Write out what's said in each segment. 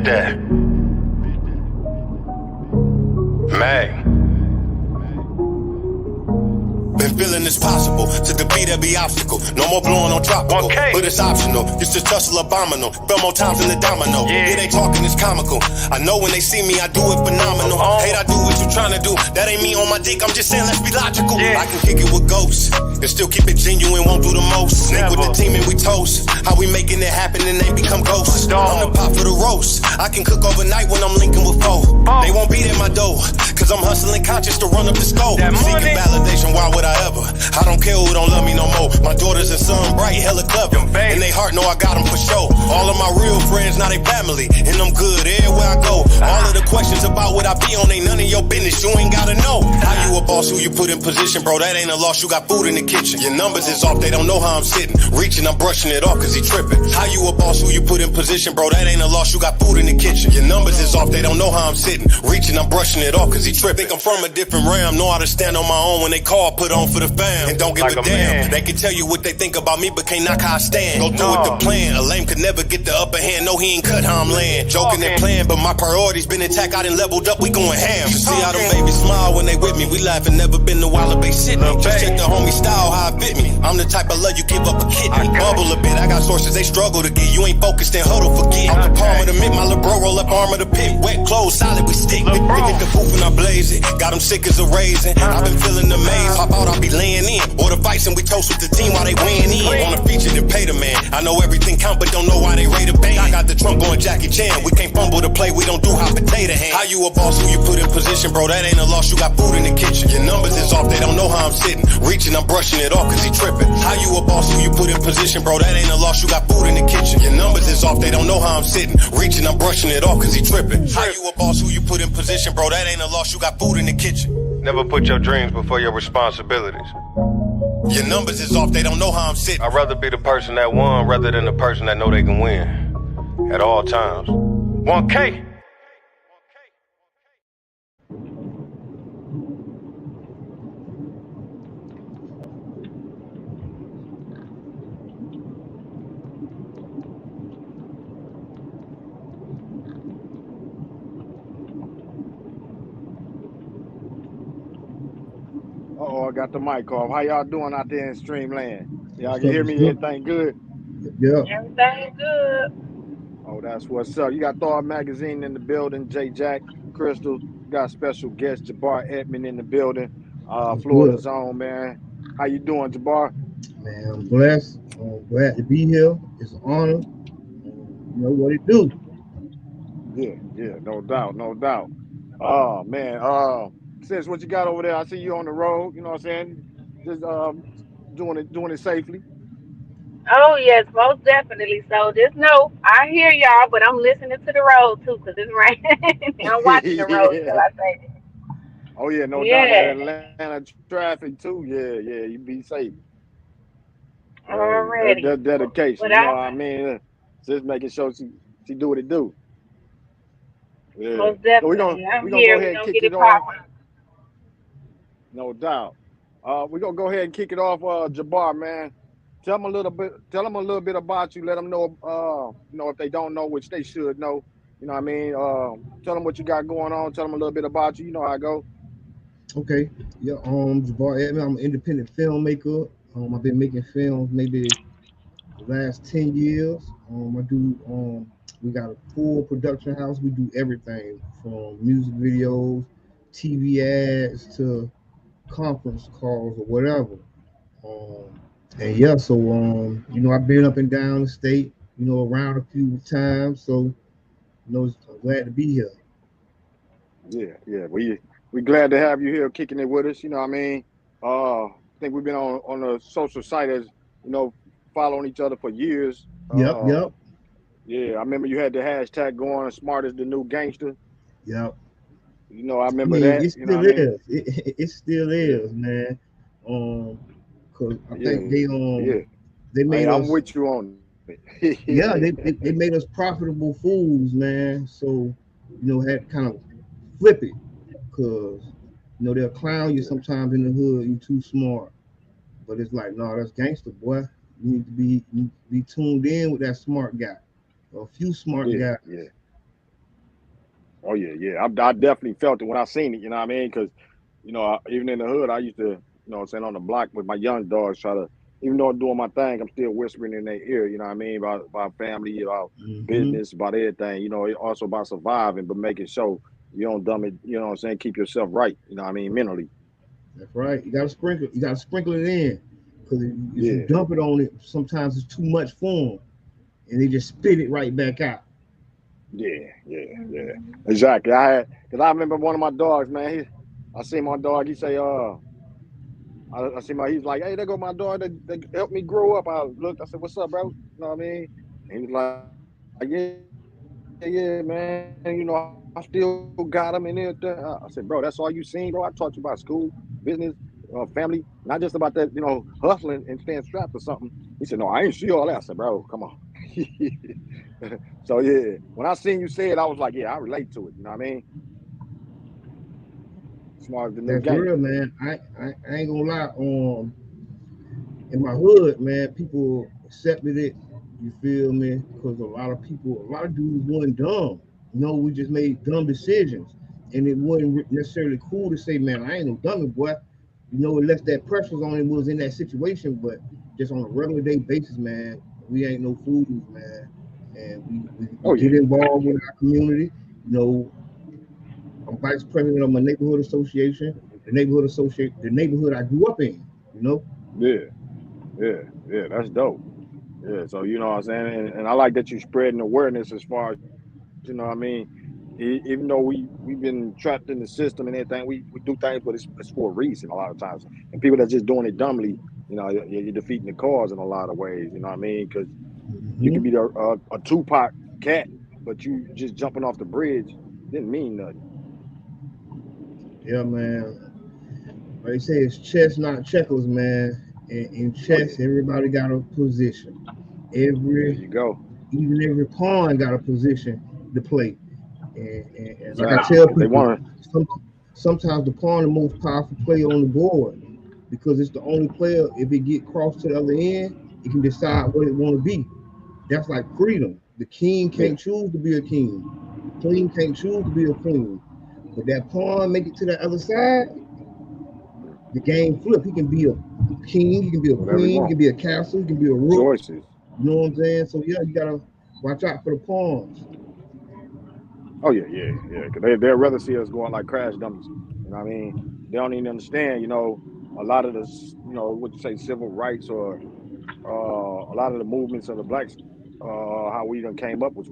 that. Mag. Been feeling it's possible to defeat every obstacle. No more blowing on tropical, 1K. but it's optional. Used to tussle abominable. Fell more times than the domino. Yeah. They talking is comical. I know when they see me, I do it phenomenal. Hate I do what you trying to do. That ain't me on my dick. I'm just saying, let's be logical. Yeah. I can kick it with ghosts and still keep it genuine. Won't do the most. Snake with the team and we toast. How we making it happen and they become ghosts. I'm the pop for the roast. I can cook overnight when I'm linking with foe. They won't beat in my dough, cause I'm hustling conscious to run up the scope. Seeking validation, why would I ever? I don't care who don't love me no more. My daughters and son bright, hella clever. And they heart know I got them for sure. All of my real friends, now they family. And I'm good everywhere I go. All of the questions about what I be on ain't none of your business. You ain't gotta know. How you a boss, who you put in position, bro? That ain't a loss, you got food in the kitchen. Your numbers is off, they don't know how I'm sitting. Reaching, I'm brushing it off cause he tripping. How you a boss, who you put in position, bro? That ain't a loss, you got food in the kitchen. Your numbers is off, they don't know how I'm sitting. Reaching, I'm brushing it off cause he tripping. Think I'm from a different realm, know how to stand on my own when they call, put on for the fam. And don't give Like a a damn. man. They can tell you what they think about me, but can't knock how I stand. Go through with the plan. A lame could never get the upper hand. No, he ain't cut how I'm laying. Joking and playing, but my priorities been intact. I done leveled up, we going ham. You see how them babies smile when they with me. We laughing, never been the wild they sit me. Just check the homie style, how it fit me. I'm the type of love you give up a kidney. Bubble a bit, I got sources they struggle to get. You ain't focused, then huddle, forget. I'm the palm of the mid, my little bro roll up arm of the pit. Wet clothes, solid, we stick. They get the poof and I blaze it. Got them sick as a raisin. I've been feeling the maze. Pop out, I'll be laying in. Or the fights and we toast with the team while they weighing in. On a feature then pay the man. I know everything count, but don't know why they rate a band. I got the trunk going Jackie Chan. We can't fumble to play, we don't do hot potato hand. How you a boss, who you put in position, bro? That ain't a loss, you got food in the kitchen. Your numbers is off, they don't know how I'm sitting. Reaching, I'm brushing it off cause he tripping. How you a boss, who you put in position, bro? That ain't a loss, you got food in the kitchen. Your numbers is off, they don't know how I'm sitting. Reaching, I'm brushing it off cause he tripping. How you a boss, who you put in position, bro? That ain't a loss, you got food in the kitchen. Never put your dreams before your responsibilities. Your numbers is off, they don't know how I'm sitting. I'd rather be the person that won rather than the person that know they can win. At all times. 1K. Uh-oh, I got the mic off. How y'all doing out there in Streamland? Y'all can hear me? Everything good? Yeah. Everything good. Oh, that's what's up. You got Thawed Magazine in the building. J. Jack, Crystal. Got special guest Jabaar Edmond in the building. Florida's own, man. How you doing, Jabaar? Man, I'm blessed. I'm glad to be here. It's an honor. You know what it do. Yeah, no doubt, no doubt. Oh man, sis, what you got over there? I see you on the road. You know what I'm saying? Just doing it safely. Oh yes, most definitely. So just know I hear y'all, but I'm listening to the road too, 'cause it's raining. I'm watching the road, shall Yeah. I say? Oh yeah, no doubt. That Yeah, Atlanta traffic too. Yeah, you be safe. Hey, that already. dedication. You But know what I I mean? Just making sure she do what it do. Yeah. most So definitely. we I'm gonna go here. ahead We're and gonna kick get it it off. popping. No doubt. We're gonna go ahead and kick it off. Jabar, man, Tell them a little bit about you. Let them know. If they don't know, which they should know. You know what I mean? Tell them what you got going on. Tell them a little bit about you. You know how I go. Okay. Yeah, Jabaar Edmond, I'm an independent filmmaker. I've been making films maybe the last 10 years. I do we got a full production house. We do everything from music videos, TV ads to conference calls or whatever. Um, and yeah, so I've been up and down the state, around a few times. So I'm glad to be here. Yeah. We glad to have you here, kicking it with us. You know what I mean? I think we've been on a social site as following each other for years. Yep, Yeah, I remember you had the hashtag going, smart as the new gangster. yep. I I remember mean, that. it You know still what I mean? is. It still Yeah, is, man. Um, cause I think yeah, yeah. they Hey, made I'm us, with you on yeah, they, it. they they made us profitable fools, man. So had to kind of flip it, cause they'll clown you Yeah, sometimes in the hood. You too smart, but it's like, no, that's gangster, boy. You need to be tuned in with that smart guy, or a few smart yeah, guys. yeah. Oh yeah. I definitely felt it when I seen it. You know what I mean? Because even in the hood, I used to, saying on the block with my young dogs, try to, even though I'm doing my thing, I'm still whispering in their ear. You know what I mean? About family, about Mm-hmm. business, about everything. Also about surviving, but making sure you don't dumb it. You know what I'm saying? Keep yourself right. You know what I mean? Mentally. That's right. You gotta sprinkle. You gotta sprinkle it in, because if you Yeah. dump it on it, sometimes it's too much for them, and they just spit it right back out. Yeah. Exactly. Cause I remember one of my dogs, man. I see my dog. He say, I see he's like, hey, there go my dog that helped me grow up. I looked, I said, what's up, bro? You know what I mean? And he was like, yeah, man. I still got him and everything. I said, bro, that's all you seen, bro. I talked to you about school, business, family, not just about that, hustling and staying strapped or something. He said, no, I ain't see all that. I said, bro, come on. So yeah, when I seen you say it, I was like, yeah, I relate to it. You know what I mean? Smart as the new That's game. real, man. I ain't gonna lie. In my hood, man, people accepted it. You feel me? Because a lot of dudes weren't dumb. We just made dumb decisions, and it wasn't necessarily cool to say, "Man, I ain't no dummy, boy." Unless that pressures on him was in that situation, but just on a regular day basis, man, we ain't no fools, man, and we Oh yeah. get involved with our community. You know, I'm vice president of my neighborhood association, the neighborhood I grew up in. You know. Yeah. Yeah. That's dope. Yeah, so you know what I'm saying, and I like that you spreading awareness as far as you know what I mean. Even though we've been trapped in the system and everything, we do things, but it's for a reason a lot of times. And people that's just doing it dumbly, you're defeating the cause in a lot of ways. You know what I mean? Because you could Hmm. be a Tupac cat, but you just jumping off the bridge didn't mean nothing. Yeah, man. Like they say, it's chess, not checkers, man. And in Oh chess, yeah, everybody got a position. there Every you go. Even every pawn got a position to play. And like I Exactly, tell because they people, want to. some, sometimes the pawn the most powerful player on the board, because it's the only player. If it get crossed to the other end, it can decide what it want to be. That's like freedom. The king Yeah, can't choose to be a king. The queen can't choose to be a queen. But that pawn make it to the other side, the game flip. He can be a king, he can be a whatever you queen, he want. can be a castle, he can be a rook. Choices. You know what I'm saying? So yeah, you gotta watch out for the pawns. Oh yeah. Because they'd rather see us going like crash dummies. You know what I mean? They don't even understand. A lot of the what you say civil rights or a lot of the movements of the blacks, how we even came up was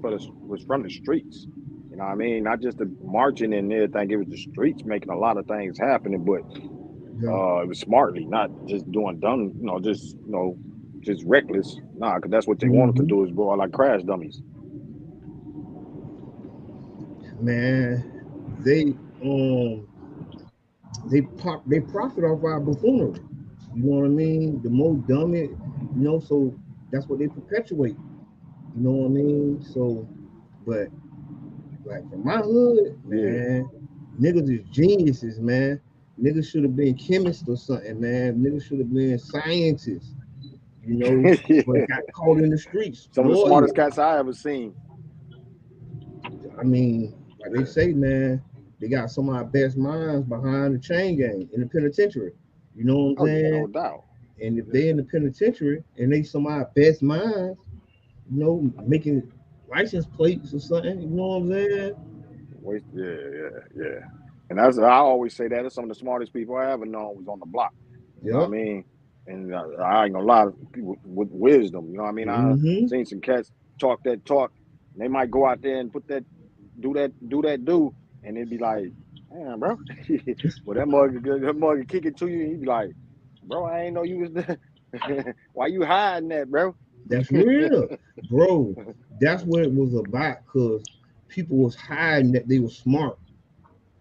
from the streets. You know what I mean? Not just the marching and everything. It was the streets making a lot of things happening, but Yeah, it was smartly, not just doing dumb. Just reckless. Nah, because that's what they wanted to hmm do is go out like crash dummies. man. They they profit off our buffoonery. You know what I mean? The more dumb so that's what they perpetuate. You know what I mean? So, but like from my hood, Yeah. man, niggas is geniuses, man. Niggas should have been chemists or something, man. Niggas should have been scientists, but got caught in the streets. Some of the smartest Lawyers. cats I ever seen. I mean, like they say, man, they got some of our best minds behind the chain gang in the penitentiary. You know what I'm Oh yeah, no saying? doubt. And if Yeah. they in the penitentiary and they some of our best minds, making license plates or something, you know what I'm saying? Waste, yeah. And that's I always say that. It's some of the smartest people I ever known was on the block. You know what I Yep. mean? And I ain't gonna lie, people with wisdom. You know what I mean? I Mm-hmm. seen some cats talk that talk. And they might go out there and put do, and it'd be like, damn, bro. Well, that mug kick it to you, and he'd be like, bro, I ain't know you was there. Why you hiding that, bro? That's real, bro. That's what it was about. Cause people was hiding that they were smart.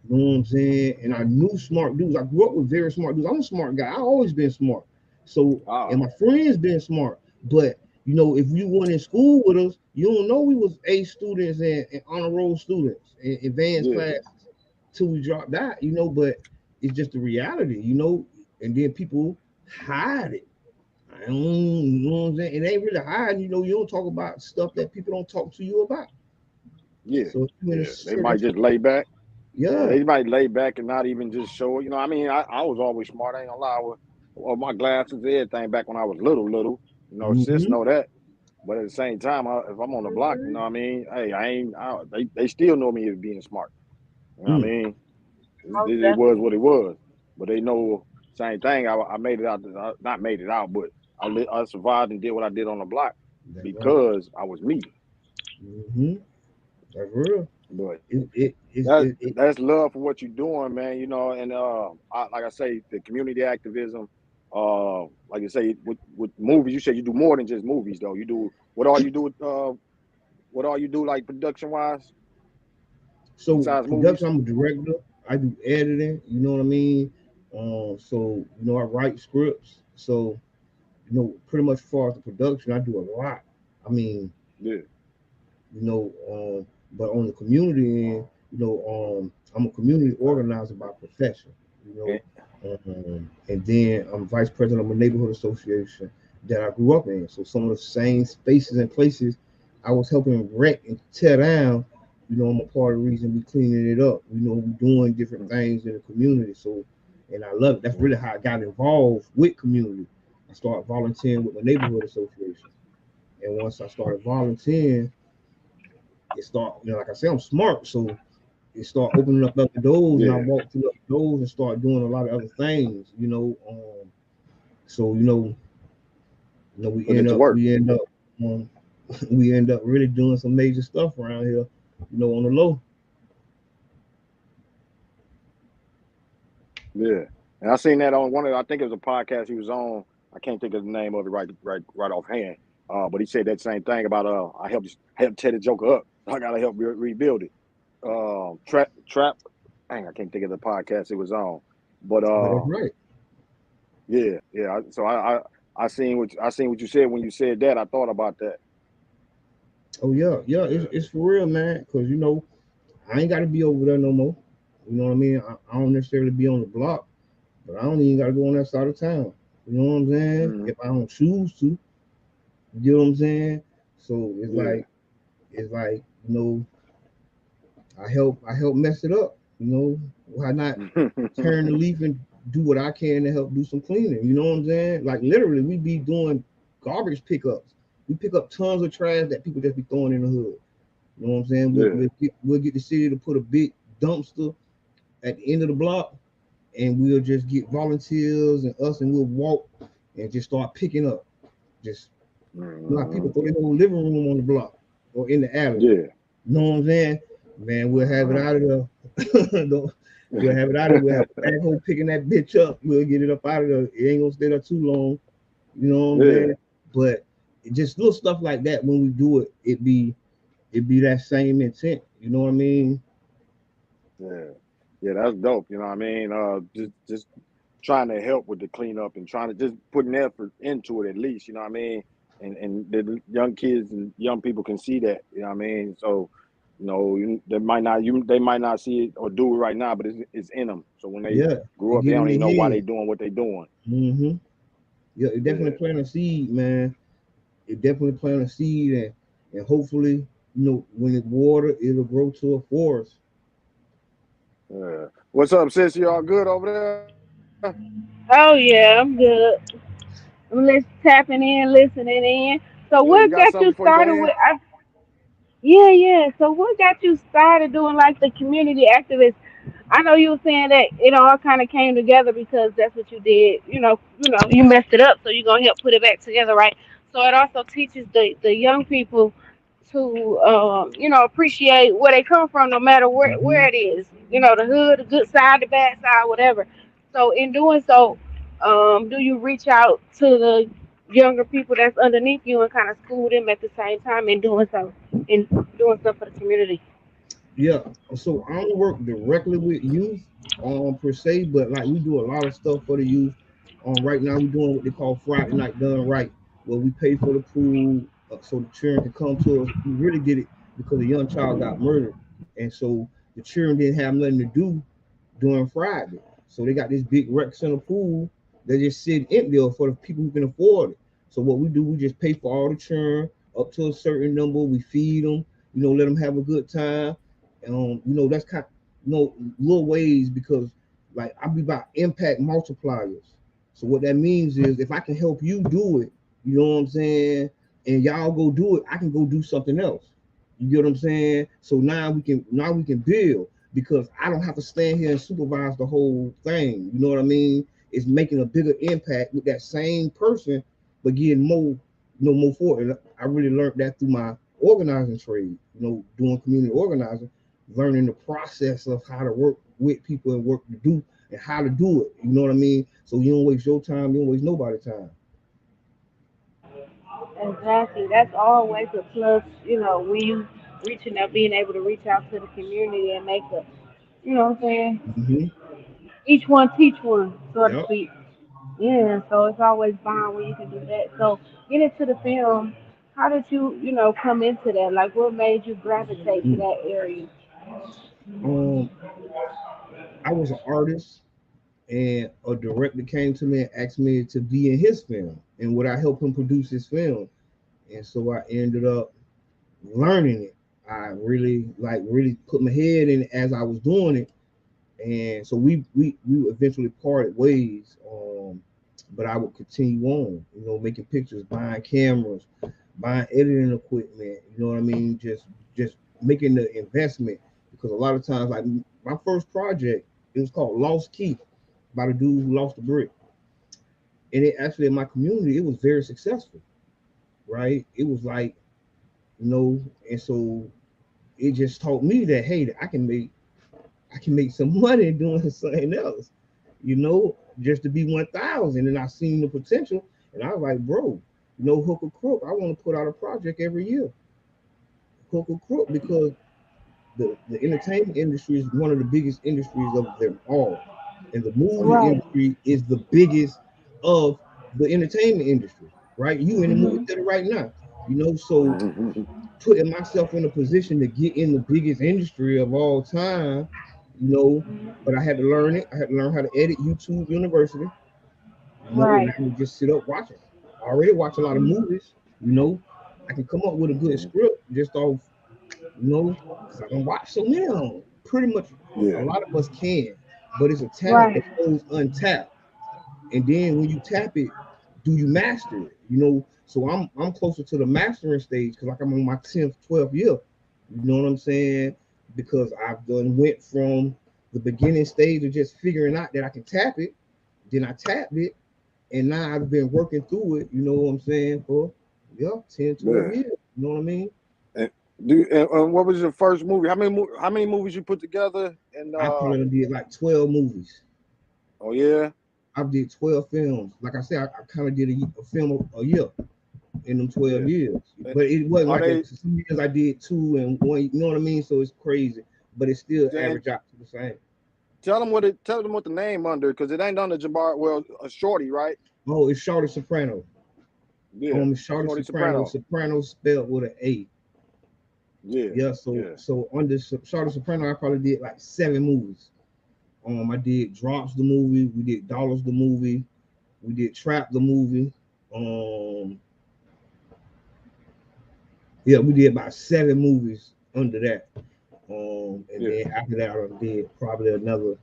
You know what I'm saying? And I knew smart dudes. I grew up with very smart dudes. I'm a smart guy. I always been smart. So, and Ah, my friends been smart. But if you weren't in school with us, you don't know we was A students and honor roll students and advanced yeah. classes till we dropped out. But it's just the reality. And then people hide it. I don't, you know what I'm saying? It ain't really hiding. You don't talk about stuff that people don't talk to you about. Yeah, So you in a yeah. They certain might just type, lay back. Yeah, yeah. they might lay back and not even just show it. You know, I mean, I was always smart. I ain't gonna lie. Well, my glasses, everything back when I was little. You know, sis Mm-hmm. know that. But at the same time, if I'm on the block, you know what I mean? Hey, they still know me as being smart. You know what I Mm. mean? Most It was definitely. what it was. But they know same thing. I made it out. Not made it out, but I survived and did what I did on the block That's right. because I was me. Mm-hmm. That's real. But It that's love for what you're doing, man. You know, and like I say, the community activism. Like you say, with movies, you said you do more than just movies, though. You do what all you do with what all you do like production wise So besides production, movies. I'm a director. I do editing. You know what I mean? So I write scripts. So pretty much as far as the production, I do a lot. I mean, Yeah. you know, but on the community end, I'm a community organizer by profession. You And, and then I'm vice president of a neighborhood association that I grew up in. So some of the same spaces and places I was helping wreck and tear down. I'm a part of the reason we cleaning it up. We doing different things in the community. So, and I love it. That's really how I got involved with community. I started volunteering with my neighborhood association, and once I started volunteering, it start, like I said, I'm smart, so it start opening up other doors, and I yeah, walk through other doors and start doing a lot of other things. So we put it end to up work. we end up um, we end up really doing some major stuff around here. On the low. Yeah, and I seen that on one of I think it was a podcast he was on. I can't think of the name of it right offhand. But he said that same thing about I helped tear the Joker up. I gotta help rebuild it. Trap. Dang, I can't think of the podcast it was on. But But that's right. yeah, yeah. I seen what you said when you said that. I thought about that. Oh yeah, yeah. Yeah, It's for real, man. Cause I ain't got to be over there no more. You know what I mean? I don't necessarily be on the block, but I don't even got to go on that side of town. You know what I'm saying? mm-hmm. If I don't choose to, you know what I'm saying? So Yeah. it's like I help mess it up. Why not turn the leaf and do what I can to help do some cleaning? You know what I'm saying? Like literally, we be doing garbage pickups. We pick up tons of trash that people just be throwing in the hood. You know what I'm saying? We'll, Yeah. we'll, get, we'll get the city to put a big dumpster at the end of the block, and we'll just get volunteers and us, and we'll walk and just start picking up. Just how people Mm-hmm. throw their whole living room on the block or in the alley. Yeah. You know what I'm saying? Man, we'll have it Uh-huh. out of there. We'll have it out of there. We'll have a backhoe picking that bitch up. We'll get it up out of there. It ain't gonna stay there too long. You know what I'm Yeah. saying? But just little stuff like that, when we do it, it be that same intent. You know what I mean? Yeah. Yeah, that's dope. You know what I mean? Just trying to help with the cleanup and trying to just put an effort into it at least, you know what I mean? And the young kids and young people can see that, you know what I mean? So, they might not see it or do it right now, but it's in them. So when they Yeah, grow it up, they get in don't their even know why they head. doing what they doing. Mm-hmm. Yeah, it definitely Yeah, plant a seed, man. It definitely plant a seed, and hopefully, when it water, it'll grow to a forest. yeah. What's up, sis? You all good over there? Oh yeah, I'm good. I'm just tapping in, listening in. So Yeah, you what got got something you before you go started in? with? Yeah, yeah. So what got you started doing like the community activist? I know you were saying that it all kind of came together because that's what you did. You messed it up, so you're gonna help put it back together, right? So it also teaches the young people to appreciate where they come from, no matter where Mm-hmm. it is. The hood, the good side, the bad side, whatever. So in doing so, do you reach out to the younger people that's underneath you and kind of school them at the same time in doing stuff for the community? Yeah. So I don't work directly with youth, per se, but like we do a lot of stuff for the youth. Right now we're doing what they call Friday Night Done Right, where we pay for the pool, so the children can come to us. We really did it because a young child got murdered, and so the children didn't have nothing to do during Friday. So they got this big rec center pool that just sit empty for the people who can afford it. So what we do, we just pay for all the churn up to a certain number. We feed them. let them have a good time. That's kind of, little ways, because like I be about impact multipliers. So what that means is if I can help you do it, you know what I'm saying, and y'all go do it, I can go do something else. You get what I'm saying? So now we can build, because I don't have to stand here and supervise the whole thing. You know what I mean? It's making a bigger impact with that same person, but getting more, more for it. I really learned that through my organizing trade. Doing community organizing, learning the process of how to work with people and work to do and how to do it. You know what I mean? So you don't waste your time, you don't waste nobody's time. Exactly. That's always a plus, when you reaching out, being able to reach out to the community and make a, what I'm saying, Hmm. each one teach one, so to Yep. speak. Yeah, so it's always fine when you can do that. So get into the film. How did you, come into that? Like, what made you gravitate to Mm. that area? Um, I was an artist, and a director came to me and asked me to be in his film, and would I help him produce his film? And so I ended up learning it. I really put my head in it as I was doing it, and so we eventually parted ways. But I would continue on, making pictures, buying cameras, buying editing equipment. You know what I mean? Just making the investment, because a lot of times, like my first project, it was called Lost Key, by the dude who lost the brick, and it actually in my community it was very successful. Right? It was like, and so it just taught me that, hey, I can make some money doing something else, just to be 1,000. And I seen the potential, and I was like, bro, hook or crook, I want to put out a project every year, hook or crook, because the entertainment industry is one of the biggest industries of them all, and the movie Right. industry is the biggest of the entertainment industry. Right? You in the movie Hmm. theater right now, so Mhm. putting myself in a position to get in the biggest industry of all time, you know. But I had to learn it. I had to learn how to edit YouTube University, and Right. I can just sit up watching. I already watch a lot of movies, you know. I can come up with a good Mhm. script just off, because I don't watch so many of them. Pretty much, a Yeah. lot of us can, but it's a talent Right. that goes untapped. And then when you tap it, do you master it? So I'm closer to the mastering stage, because like I'm on my 10th, 12th year. You know what I'm saying? Because I've done went from the beginning stage of just figuring out that I can tap it, then I tapped it, and now I've been working through it, you know what I'm saying, for 10, 12 Yeah. years. You know what I mean? And and what was your first movie? How many movies you put together? And I probably did like 12 movies. oh yeah, I did 12 films. Like I said, I kind of did a film a year in them 12 yeah. years. And But it wasn't are like they? that. Some years I did two and one, you know what I mean? So it's crazy. But it still And average out to the same. tell them what the name under, because it ain't under Jabaar. Well, a shorty, right? Oh, it's Shorty Soprano. Yeah, It's Shorty Shorty Soprano. Soprano. Soprano spelled with an A. Yeah, Yeah, so yeah. so under Shorty Soprano, I probably did like 7 movies. I did Drops the movie, we did Dollars the movie, we did Trap the movie. Um, yeah, we did about 7 movies under that. And Yeah. then after that, I did probably another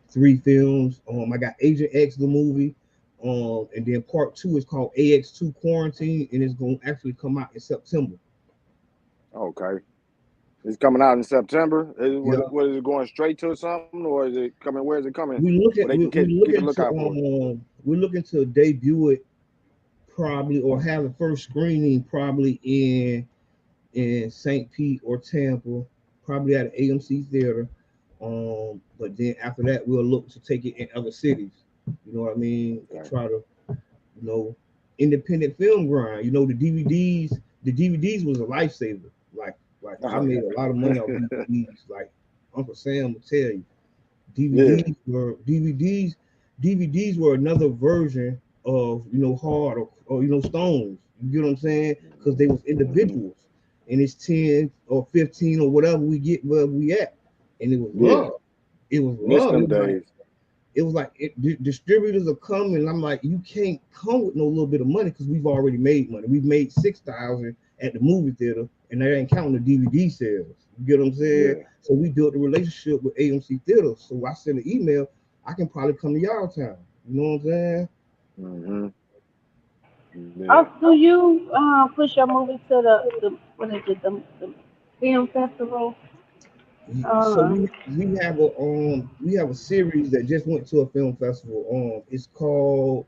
3 films. I got Agent X the movie. And then part 2 is called AX2 Quarantine, and it's gonna actually come out in September. Okay. It's coming out in September. Yeah, What is it going straight to something, or is it coming? Where is it coming? we look Where at they can we keep a looking to lookout for it. we're looking to debut it probably, or have the first screening probably in St. Pete or Tampa, probably at an AMC theater. But then after that, we'll look to take it in other cities. You know what I mean? And Okay. try to, you know, independent film grind. The DVDs was a lifesaver. Like I Oh made a lot of money off yeah. DVDs. Like Uncle Sam will tell you, Yeah. DVDs were another version of, hard, or stones. You get what I'm saying? Because they was Hmm. individuals, and it's 10 or 15 or whatever we get where we at, and it was Yeah. love. It was Miss love. them days. Distributors are coming, and I'm like, you can't come with no little bit of money, because we've already made money. We've made 6,000 at the movie theater, and that ain't counting the DVD sales. You get what I'm saying? Yeah. So we built a relationship with AMC Theater. So I send an email, I can probably come to y'all town. You know what I'm saying? Mm-hmm. Oh, Yeah. do you push your movie to the what is it the film festival? So Uh, we have a series that just went to a film festival. It's called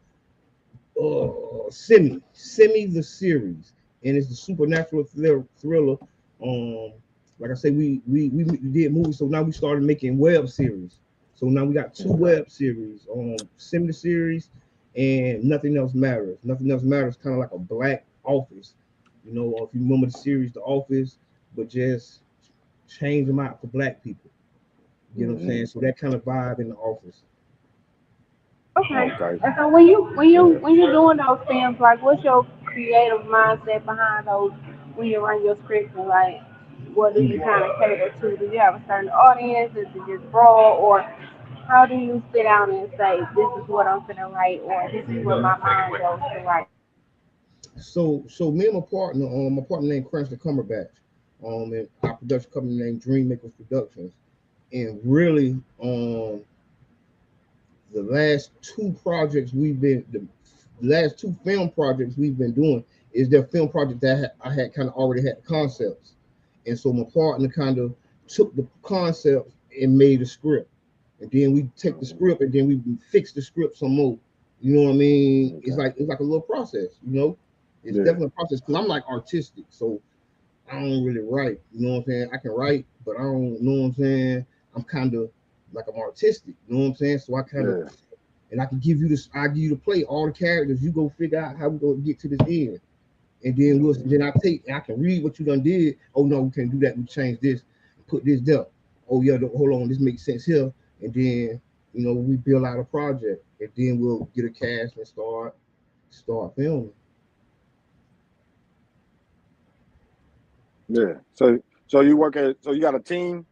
Semi the series, and it's the supernatural thriller. Um, like I say, we did movies, so now we started making web series. So now we got two Okay. web series, Semi the series, and Nothing Else Matters. Nothing Else Matters, kind of like a black Office. You know, if you remember the series, The Office, but just change them out for black people. You know what I'm Mm-hmm. saying? So that kind of vibe in The Office. okay. Okay. And so when you when you Yeah. when you're doing those films, like what's your creative mindset behind those when you run your scripts and like what do you Mm. kind of cater to? Do you have a certain audience? Is it just broad or how do you sit down and say this is what I'm gonna write or this is what Mhm. my mind goes to write? So me and my partner named Cranston Cumberbatch, and our production company named Dream Makers Productions, and really, the last two projects we've been the last two film projects we've been doing is their film project that I had kind of already had the concepts, and so my partner kind of took the concepts and made a script, and then we take the Mm-hmm. script and then we fix the script some more. You know what I mean? Okay. It's like a little process. You know, it's Yeah. definitely a process because I'm like artistic, so I don't really write. You know what I'm saying? I can write, but I don't know what I'm saying. I'm kind of like I'm artistic. You know what I'm saying? So I kind of Yeah. and I can give you this. I give you the play, all the characters. You go figure out how we gonna get to this end, and Mm-hmm. then I take and I can read what you done did. Oh no, we can't do that. We change this, put this there. Oh yeah, hold on, this makes sense here, and then we build out a project, and then we'll get a cast and start filming. Yeah. So you work at so you got a team?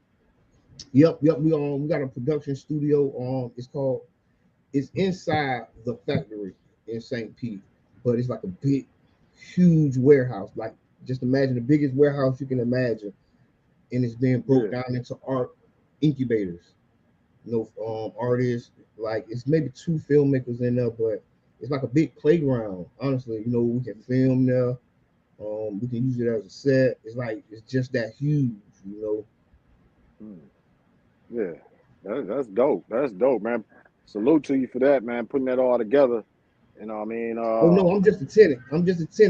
Yep. We got a production studio. It's inside the factory in St. Pete, but it's like a big, huge warehouse. Like just imagine the biggest warehouse you can imagine, and it's being broke Yeah. down into art incubators. Artists like it's maybe two filmmakers in there, but it's like a big playground. Honestly, we can film there. We can use it as a set. It's just that huge. You know. Mm. Yeah. That's dope. That's dope, man. Salute to you for that, man. Putting that all together. You know what I mean? Oh no, I'm just a tenant.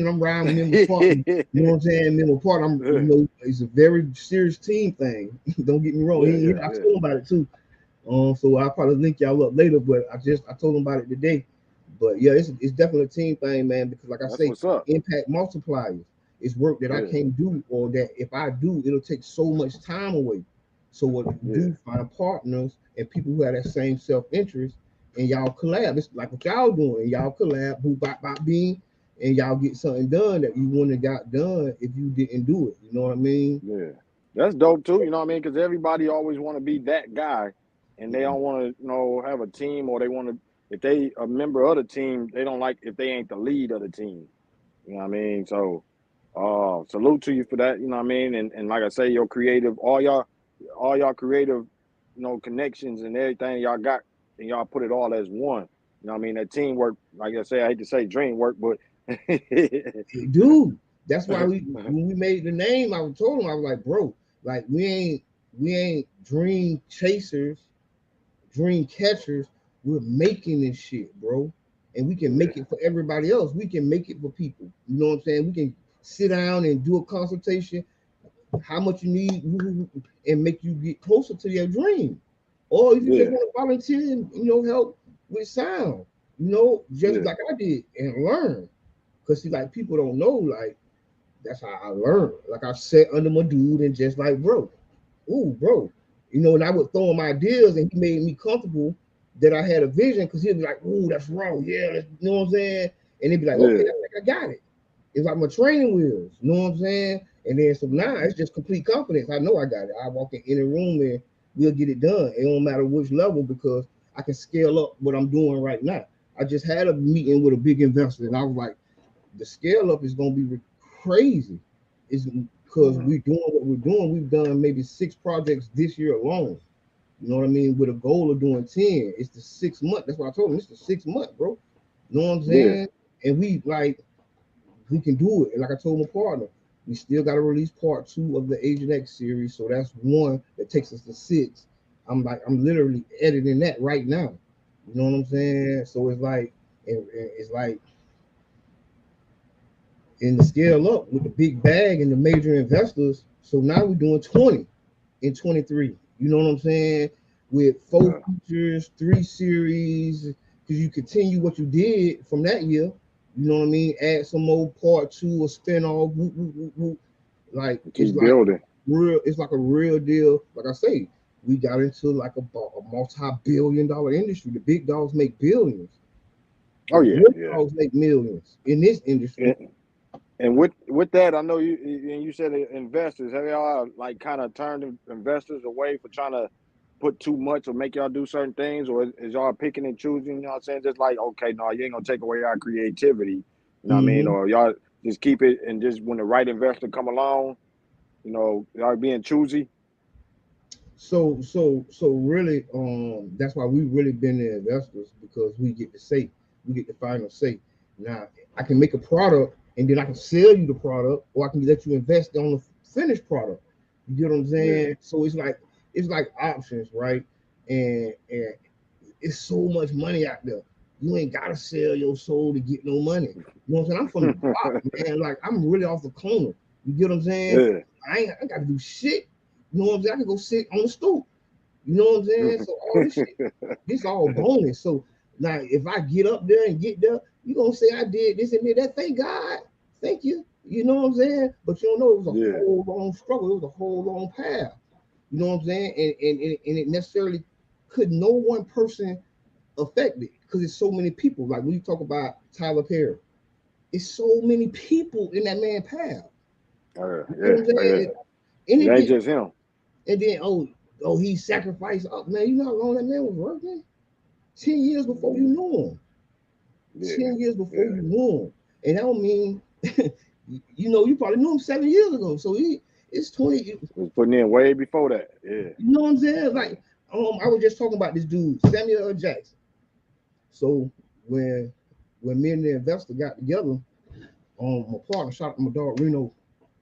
I'm riding with my partner. You know what I'm saying? Me and my partner. Yeah. It's a very serious team thing. Don't get me wrong. Yeah. I Yeah. told him about it too. So I'll probably link y'all up later. But I told him about it today. But yeah, it's definitely a team thing, man. Because like I That's say, what's up. impact multipliers. It's work that I Yeah. can't do, or that if I do, it'll take so much time away. So what we Yeah. do, find partners and people who have that same self interest, and y'all collab. It's like what y'all doing. Y'all collab, who bop bean, and y'all get something done that you wouldn't have got done if you didn't do it. You know what I mean? Yeah. That's dope too. You know what I mean? Because everybody always want to be that guy, and they Mhm. don't want to, have a team, or they want to. If they a member of the team, they don't like if they ain't the lead of the team. You know what I mean? So, salute to you for that. You know what I mean? And like I say, your creative, all y'all creative, connections and everything y'all got, and y'all put it all as one. You know what I mean? That teamwork. Like I say, I hate to say dream work, but Dude, that's why when we made the name, I was told him, I was like, bro, like we ain't dream chasers, dream catchers. We're making this shit, bro. And we can yeah, make it for everybody else. We can make it for people. You know what I'm saying? We can sit down and do a consultation, how much you need, and make you get closer to your dream. Or if you just yeah, want to volunteer and help with sound, just yeah, like I did and learn. Cause see, like people don't know, like that's how I learned. Like I sat under my dude and just like, bro, ooh, bro. And I would throw him ideas and he made me comfortable that I had a vision because he'd be like, ooh, that's wrong. Yeah, you know what I'm saying? And he'd be like, okay, yeah. I got it. It's like my training wheels, you know what I'm saying? And then so now Mhm. it's just complete confidence. I know I got it. I walk in any room and we'll get it done. It don't matter which level because I can scale up what I'm doing right now. I just had a meeting with a big investor and I was like, the scale up is gonna be crazy. Is because we're doing what we're doing. We've done maybe 6 projects this year alone. You know what I mean? With a goal of doing 10. It's the 6 month. That's what I told him. It's the 6 month, bro. You know what I'm saying? And we can do it. And like I told my partner, we still got to release part 2 of the Agent X series. So that's 1 that takes us to 6. I'm literally editing that right now. You know what I'm saying? So it's like in the scale up with the big bag and the major investors. So now we're doing 20 in 23. You know what I'm saying? With 4 features, 3 series, because you continue what you did from that year. You know what I mean? Add some more part 2 or spin off. Like keep building. It's like a real deal. Like I say, we got into like a multi-billion-dollar industry. The big dogs make billions. Oh yeah, dogs make millions in this industry. And with that, I know you said investors. Have y'all like kind of turned investors away for trying to put too much or make y'all do certain things, or is y'all picking and choosing? You know what I'm saying? Just like, okay, no, you ain't gonna take away our creativity. You know what I mean? Or y'all just keep it, and just when the right investor come along, you know, y'all being choosy. So really, that's why we really been the investors, because we get the final say. Now I can make a product and then I can sell you the product, or I can let you invest on the finished product. You get what I'm saying? Yeah. So it's like options, right? And it's so much money out there. You ain't gotta sell your soul to get no money. You know what I'm saying? I'm from the block, man. Like I'm really off the corner. You get what I'm saying? Yeah. I ain't gotta do shit. You know what I'm saying? I can go sit on the stoop. You know what I'm saying? So all this shit, this all bonus. So now if I get up there and get there, you gonna say I did this and that. Thank God. Thank you. You know what I'm saying? But you don't know it was a whole long struggle. It was a whole long path. You know what I'm saying? And it necessarily could no one person affect it, because it's so many people. Like when you talk about Tyler Perry, it's so many people in that man's path. It ain't just him. And then he sacrificed up, man. You know how long that man was working? 10 years before you knew him. 10 years before you knew him. And that don't mean you know, you probably knew him 7 years ago. So it's 20. He was putting in way before that. Yeah. You know what I'm saying? Like, I was just talking about this dude, Samuel L. Jackson. So when me and the investor got together, my partner shot my dog Reno.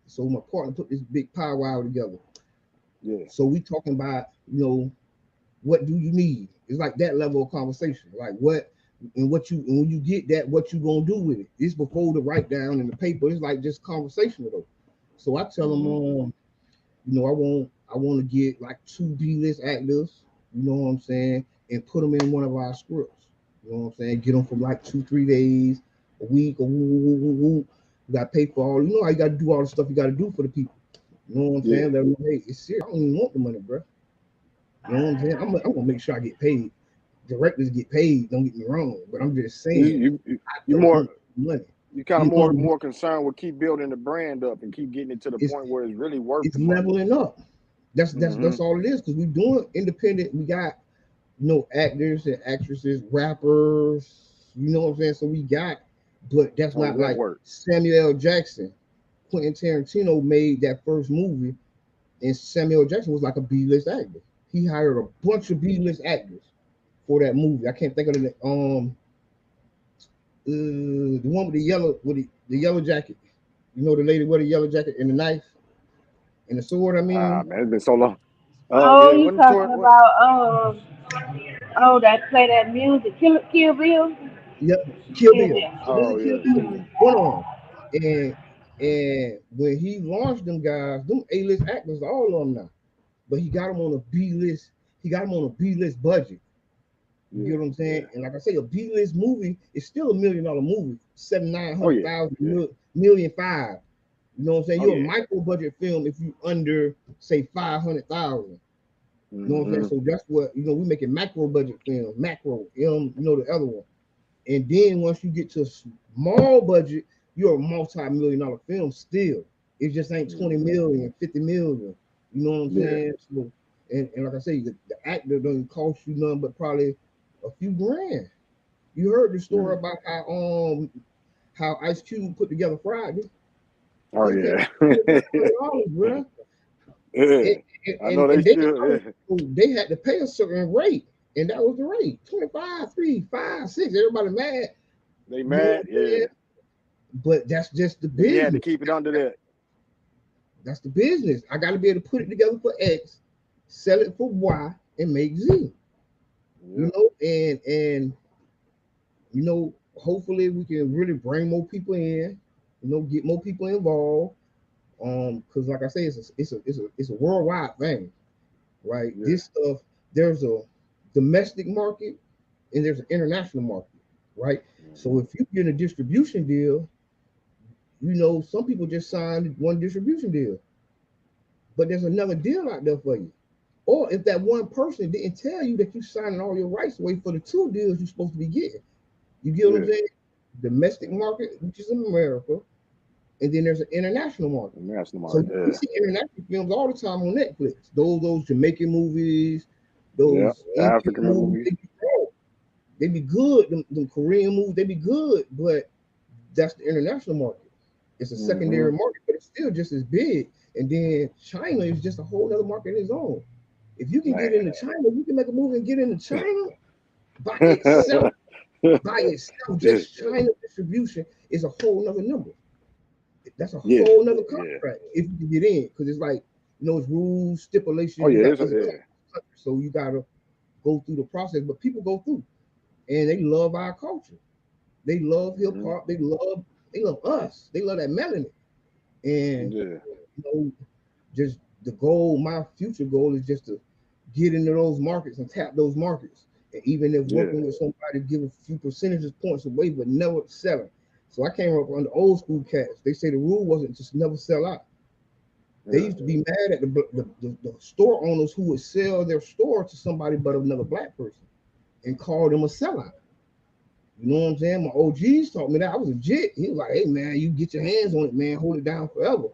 So my partner put this big powwow together. Yeah. So we talking about, you know, what do you need? It's like that level of conversation. Like when you get that, what you gonna do with it? It's before the write down in the paper. It's like just conversational though. So I tell them, you know, I want to get like 2 B-list actors, you know what I'm saying, and put them in one of our scripts. You know what I'm saying? Get them for like 2-3 days, a week, or You got to pay for all. You know how you got to do all the stuff you got to do for the people. You know what I'm saying? Let them know, hey, it's serious. I don't even want the money, bro. You know what I'm saying? I'm gonna make sure I get paid. Directors get paid. Don't get me wrong, but I'm just saying. You more money. You kind of more concerned with keep building the brand up and keep getting it to the point where it's really worth. It's leveling up. That's all it is. Because we're doing independent. We got actors and actresses, rappers. You know what I'm saying? So we got, but that's not like Samuel L. Jackson. Quentin Tarantino made that first movie, and Samuel L. Jackson was like a B-list actor. He hired a bunch of B-list actors for that movie. I can't think of the one with the yellow jacket. You know, the lady with the yellow jacket and the knife and the sword. I mean, man, it's been so long. You talking about that play that music, Kill Bill? Yep, Kill Bill. Kill Bill. Hold on. And when he launched them guys, them A-list actors, all of them now. But he got them on a B-list. He got them on a B-list budget. You get what I'm saying? And like I say, a B-list movie is still $1 million movie. 900,000, million five. You know what I'm saying? You're a micro budget film if you under say 500,000. You know what I'm saying? So that's what we making macro budget films, macro. You know the other one. And then once you get to a small budget, you're a multi-million-dollar film still. It just ain't 20 million, 50 million. You know what I'm saying? So, and like I say, the actor doesn't cost you nothing but probably a few grand. You heard the story about how Ice Cube put together Friday. Oh They pay yeah. $200, bro. Yeah. And, I know they and they still. Yeah. they had to pay a certain rate, and that was the rate 25, 3, 5, 6. Everybody mad, They you know mad. what I'm Yeah. saying? But that's just the Then you had to business. keep it under that. That's the business. I got to be able to put it together for X, sell it for Y, and make Z. Yeah. And hopefully we can really bring more people in. Get more people involved. Because like I say, it's a worldwide thing, right? Yeah. This stuff, there's a domestic market and there's an international market, right? So Mm-hmm. if you get a distribution deal, some people just signed one distribution deal, but there's another deal out there for you. Or if that one person didn't tell you that you signing all your rights away for the two deals you're supposed to be getting, you get what I'm Yeah. saying? Domestic market, which is America, and then there's an international market. National So market. you Yeah. see international films all the time on Netflix. Those Jamaican movies, Yeah. those Indian African movies, movies. they be good. Them Korean movies, they be good, but that's the international market. It's a Mm-hmm. secondary market, but it's still just as big. And then China is just a whole other market in its own. If you can get Man. into China, you can make a movie and get into China by itself. By itself, Yeah. just China distribution is a whole nother number. That's a Yeah. whole nother Yeah. contract if you can get in, because it's like it's rules, Oh stipulations. You yeah. got It's a, it's a yeah. country, so you gotta go through the process. But people go through, and they love our culture. They love hip Mm-hmm. hop. They love us. They love that melanin. And Yeah. just the goal, my future goal is just to get into those markets and tap those markets. And even if Yeah. working with somebody, give a few percentages points away, but never selling. So I came up under old school cats. They say the rule wasn't just never sell out. They Yeah. used to be mad at the store owners who would sell their store to somebody but another black person and call them a sellout. You know what I'm saying? My OGs taught me that. I was a jit. He was like, "Hey man, you get your hands on it, man. Hold it down forever.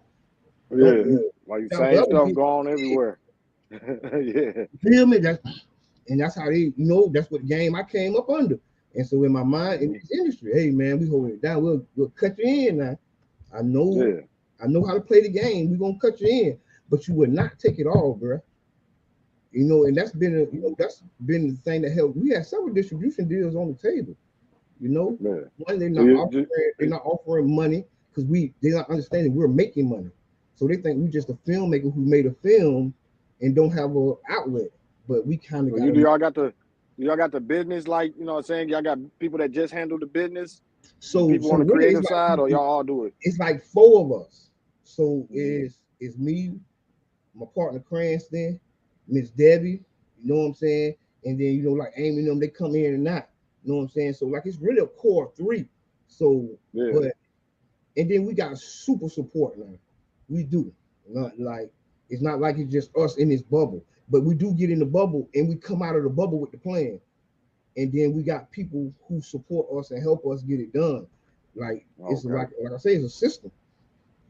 Don't Yeah. Like down same forever. stuff Get going big." everywhere. Yeah. You feel me? That's how they. That's what game I came up under. And so in my mind in Mm-hmm. this industry, hey man, we holding it down. We'll cut you in now. I know Yeah. I know how to play the game. We're gonna cut you in, but you would not take it all, bro. And that's been the thing that helped. We had several distribution deals on the table. You know, Yeah. one So you just they're not offering money because they're not understanding we're making money. So they think we just a filmmaker who made a film and don't have a outlet. But we kind of so got you do to. y'all got the business, like what I'm saying, y'all got people that just handle the business and So people on the really, creative side, or y'all all do it? it's like four of us. So Mm-hmm. it's me, my partner Cranston, Miss Debbie, you know what I'm saying? And then like Amy and them, they come in and out. You know what I'm saying? So like it's really a core three. So Yeah. but and then we got super support now. We do. Not like it's not like it's just us in this bubble. But we do get in the bubble and we come out of the bubble with the plan. And then we got people who support us and help us get it done. Like it's Okay. like I say, it's a system.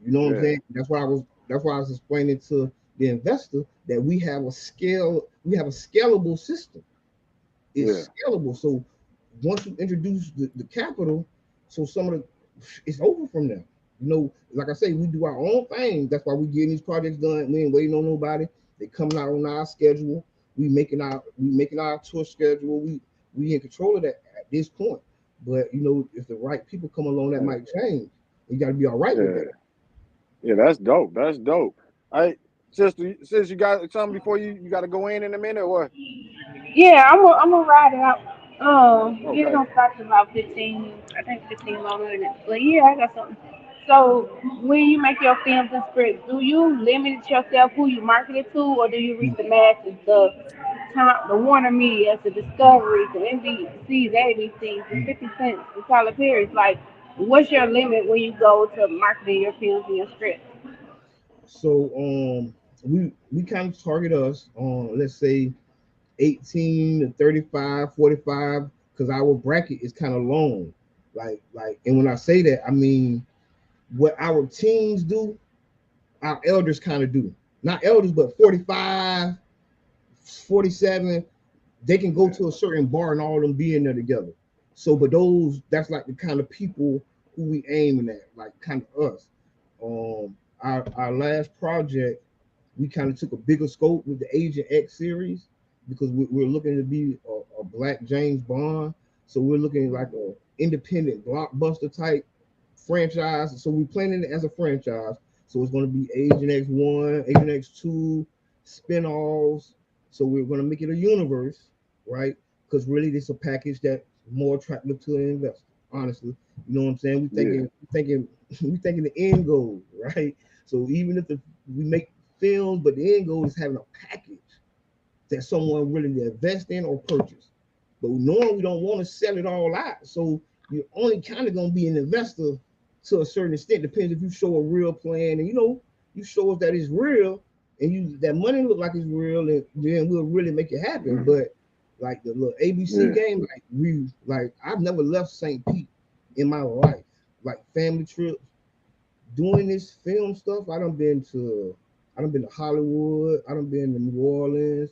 You know what I'm Yeah. saying? That's why I was explaining to the investor that we have a scalable system. Yeah. It's scalable. So once you introduce the capital, so some of the it's over from there. Like I say, we do our own thing. That's why we getting these projects done. We ain't waiting on nobody. They coming out on our schedule. We making our tour schedule. We in control of that at this point. But if the right people come along, that Yeah. might change. You got to be all right with Yeah. that. Yeah. That's dope. That's dope. I sister, since you got something before you got to go in a minute, or Yeah, I'm gonna ride it out. Yeah, it okay. don't start till about 15. I think 15 more minutes. But yeah, I got something. So when you make your films and scripts, do you limit yourself who you market it to, or do you reach the masses, the Warner Media, the Discovery, the NBCs, ABCs, the 50 Cents, the Tyler Perry's? Like, what's your limit when you go to marketing your films and your scripts? So we kind of target us on, let's say, 18 to 35, 45, because our bracket is kind of long. And when I say that, I mean what our teens do, our elders kind of do. Not elders, but 45, 47, they can go Yeah. to a certain bar and all of them be in there together. So, but that's like the kind of people who we aiming at, like kind of us. Our last project, we kind of took a bigger scope with the Agent X series because we're looking to be a black James Bond. So we're looking like a independent blockbuster type franchise. So we're planning it as a franchise. So it's going to be Agent X1, Agent X2, spin-offs. So we're going to make it a universe, right? Because really, it's a package that's more attractive to an investor. Honestly, you know what I'm saying? We thinking the end goal, right? So even if we make films, but the end goal is having a package that someone willing to invest in or purchase. But knowing we don't want to sell it all out, so you're only kind of going to be an investor to a certain extent. Depends if you show a real plan, and you show us that it's real, and you that money look like it's real, and then we'll really make it happen. But like the little ABC game, I've never left St. Pete in my life, like family trips. Doing this film stuff, I done been to Hollywood, I done been to New Orleans,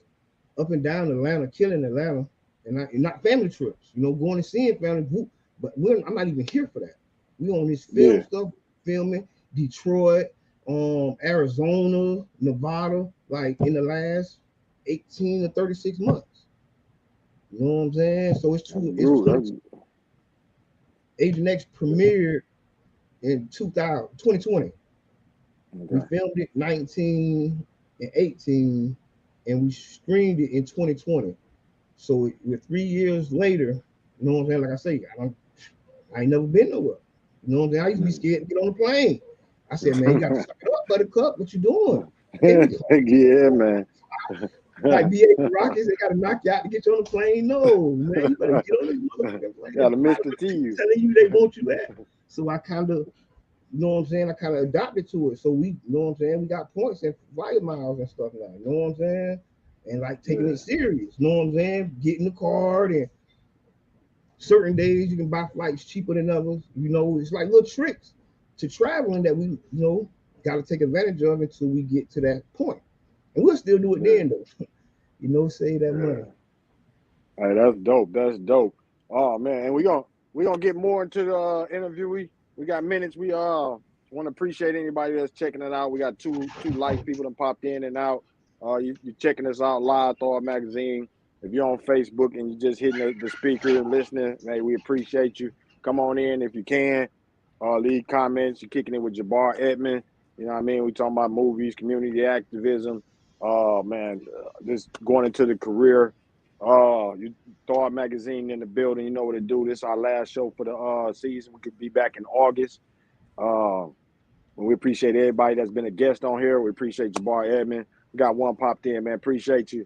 up and down Atlanta, killing Atlanta, and not family trips, going and seeing family. But I'm not even here for that. We on this film stuff, filming Detroit, Arizona, Nevada, like in the last 18 to 36 months. You know what I'm saying? So it's Agent X premiered in 2020. Okay. We filmed it 19 and 18, and we screened it in 2020. So we're 3 years later. You know what I'm saying? Like I say, I ain't never been nowhere. You know what I'm saying? I used to be scared to get on the plane. I said, man, you got to suck it up, Buttercup. What you doing? Yeah, man. Like BA Rockets, they got to knock you out to get you on the plane. No, man, you better get on this motherfucking plane. Got to Mr. T. Telling you they want you back. So I kind of, you know what I'm saying? I kind of adopted to it. So we, you know what I'm saying? We got points and flyer miles and stuff now. You know what I'm saying? And like taking it serious. You know what I'm saying? Getting the card, and certain days you can buy flights cheaper than others. It's like little tricks to traveling that we, got to take advantage of until we get to that point. And we'll still do it then though. Save that money. Hey, that's dope. That's dope. Oh man, and we're gonna get more into the interview. We got minutes. We want to appreciate anybody that's checking it out. We got two light people that popped in and out. You checking us out live, Thawed Magazine. If you're on Facebook and you're just hitting the speaker and listening, hey, we appreciate you. Come on in if you can. Leave comments. You're kicking it with Jabaar, Edmond. You know what I mean? We talking about movies, community activism. Man, just going into the career. You Thawed Magazine in the building. You know what to do. This is our last show for the season. We could be back in August. We appreciate everybody that's been a guest on here. We appreciate Jabaar, Edmond. We got one popped in, man. Appreciate you.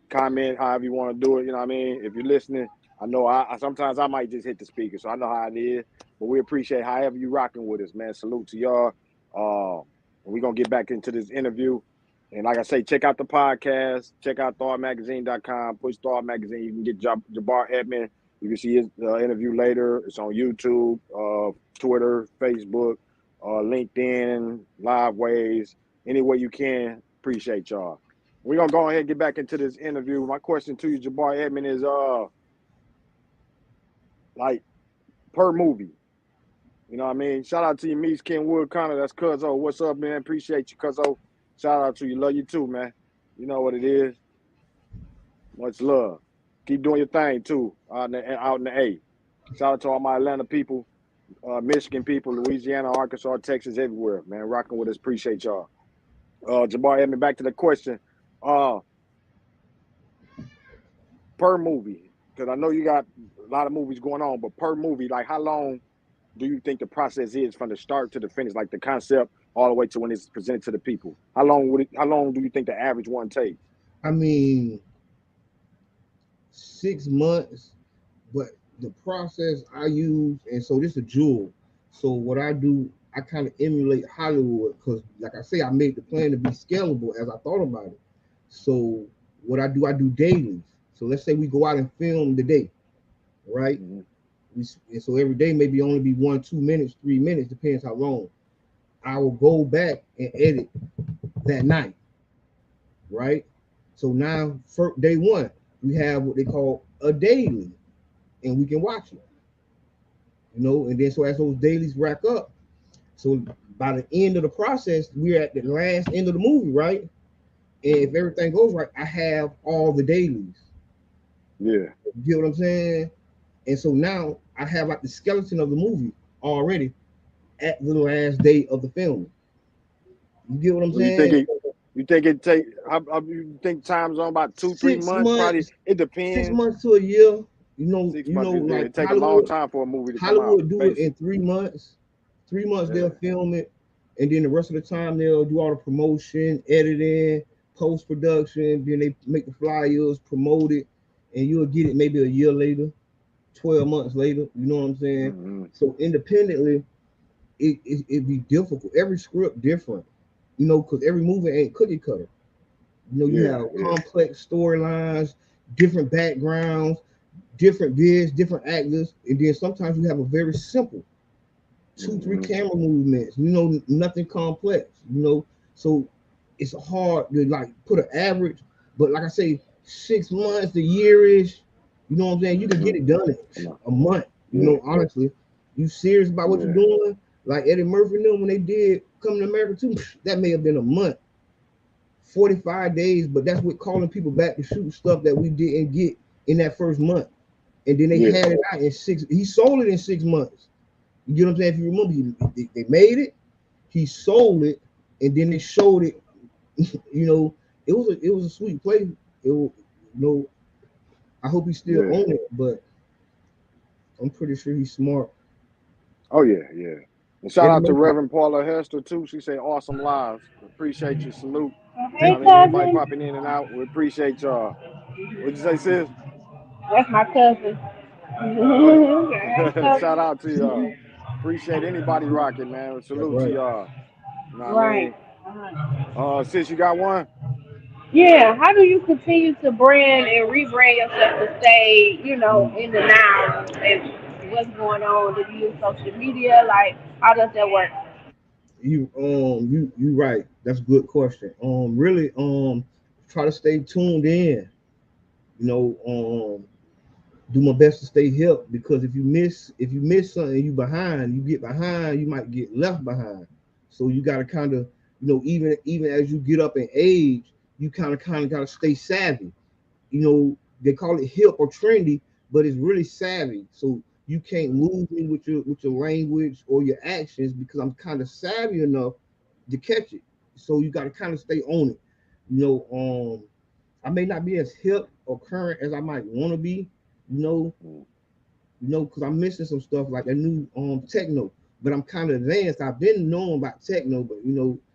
Comment however you want to do it. You know what I mean? If you're listening, I know I sometimes I might just hit the speaker, so I know how it is. But we appreciate however you rocking with us, man. Salute to y'all. We're gonna get back into this interview. And like I say, check out the podcast. Check out ThawedMagazine.com. Push Thawed Magazine. You can get Jabaar Edmond. You can see his interview later. It's on YouTube, Twitter, Facebook, LinkedIn, Live Ways. Any way you can. Appreciate y'all. We're going to go ahead and get back into this interview. My question to you, Jabaar Edmond, is like per movie. You know what I mean? Shout out to you, Meeks Kenwood Connor. That's Cuzzo. What's up, man? Appreciate you, Cuzzo. Shout out to you. Love you too, man. You know what it is. Much love. Keep doing your thing too out in the A. Shout out to all my Atlanta people, Michigan people, Louisiana, Arkansas, Texas, everywhere, man. Rocking with us. Appreciate y'all. Jabaar Edmond, back to the question. Per movie, because I know you got a lot of movies going on, but per movie, like how long do you think the process is from the start to the finish, like the concept all the way to when it's presented to the people? How long do you think the average one takes? I mean, 6 months, but the process I use, and so this is a jewel. So what I do, I kind of emulate Hollywood because, like I say, I made the plan to be scalable as I thought about it. So what I do dailies. So let's say we go out and film the day, right? Mm-hmm. And so every day maybe only be 1, 2 minutes, 3 minutes, depends how long. I will go back and edit that night, right? So now for day one, we have what they call a daily, and we can watch it. And then so as those dailies rack up, So by the end of the process, we're at the last end of the movie, right? And if everything goes right, I have all the dailies. Yeah. You get what I'm saying? And so now I have like the skeleton of the movie already at the last day of the film. You get what I'm Well, you think saying? it take? How you think time's on about 2-3 Six months? Probably. months, It 6 depends. months to a year. 6 months. Like It take a long Hollywood, time for a movie to come out. Hollywood do it in Basically. 3 months. 3 months Yeah. they'll film it, and then the rest of the time they'll do all the promotion, editing, post production. Then they make the flyers, promote it, and you'll get it maybe a year later, 12 months later. You know what I'm saying? Mm-hmm. So independently, it be difficult. Every script different, because every movie ain't cookie cutter. You Yeah. have Yeah. complex storylines, different backgrounds, different vids, different actors, and then sometimes you have a very simple two, three Mm-hmm. camera movements. Nothing complex. So it's hard to like put an average. But like I say, 6 months, a year-ish. You know what I'm saying? You can get Mm-hmm. it done in a month. Yeah. Honestly, you serious about what you're Yeah. doing? Like Eddie Murphy knew when they did Coming to America too. That may have been a month. 45 days, but that's what calling people back to shoot stuff that we didn't get in that first month. And then they Yeah. had it out in 6. He sold it in 6 months. You get what I'm saying? If you remember, they made it, he sold it, and then they showed it. It was a sweet play. I hope he still Yeah. own it, but I'm pretty sure he's smart. Oh yeah. Yeah. And shout Eddie out to Murphy, Reverend Paula Hester too. She said awesome lives. Appreciate you. Salute. Hey, I mean, everybody cousin. popping in and out. We appreciate y'all. What'd you say, sis? That's my cousin. Oh, Hey, shout cousin. out to y'all. Appreciate anybody rocking, man. that's Salute to right. y'all. You know what I Right. mean? Uh-huh. Sis, you got one? Yeah, how do you continue to brand and rebrand yourself to stay, in the now and what's going on? Do you use social media? Like, how does that work? You right. That's a good question. Really, try to stay tuned in. You know, do my best to stay hip, because if you miss something, you behind. You get behind, you might get left behind. So you got to kind of, even as you get up in age, you kind of got to stay savvy. They call it hip or trendy, but it's really savvy. So you can't lose me with your language or your actions, because I'm kind of savvy enough to catch it. So you got to kind of stay on it. You know, I may not be as hip or current as I might want to be. You know, because I'm missing some stuff like a new techno, but I'm kind of advanced. I've been knowing about techno, but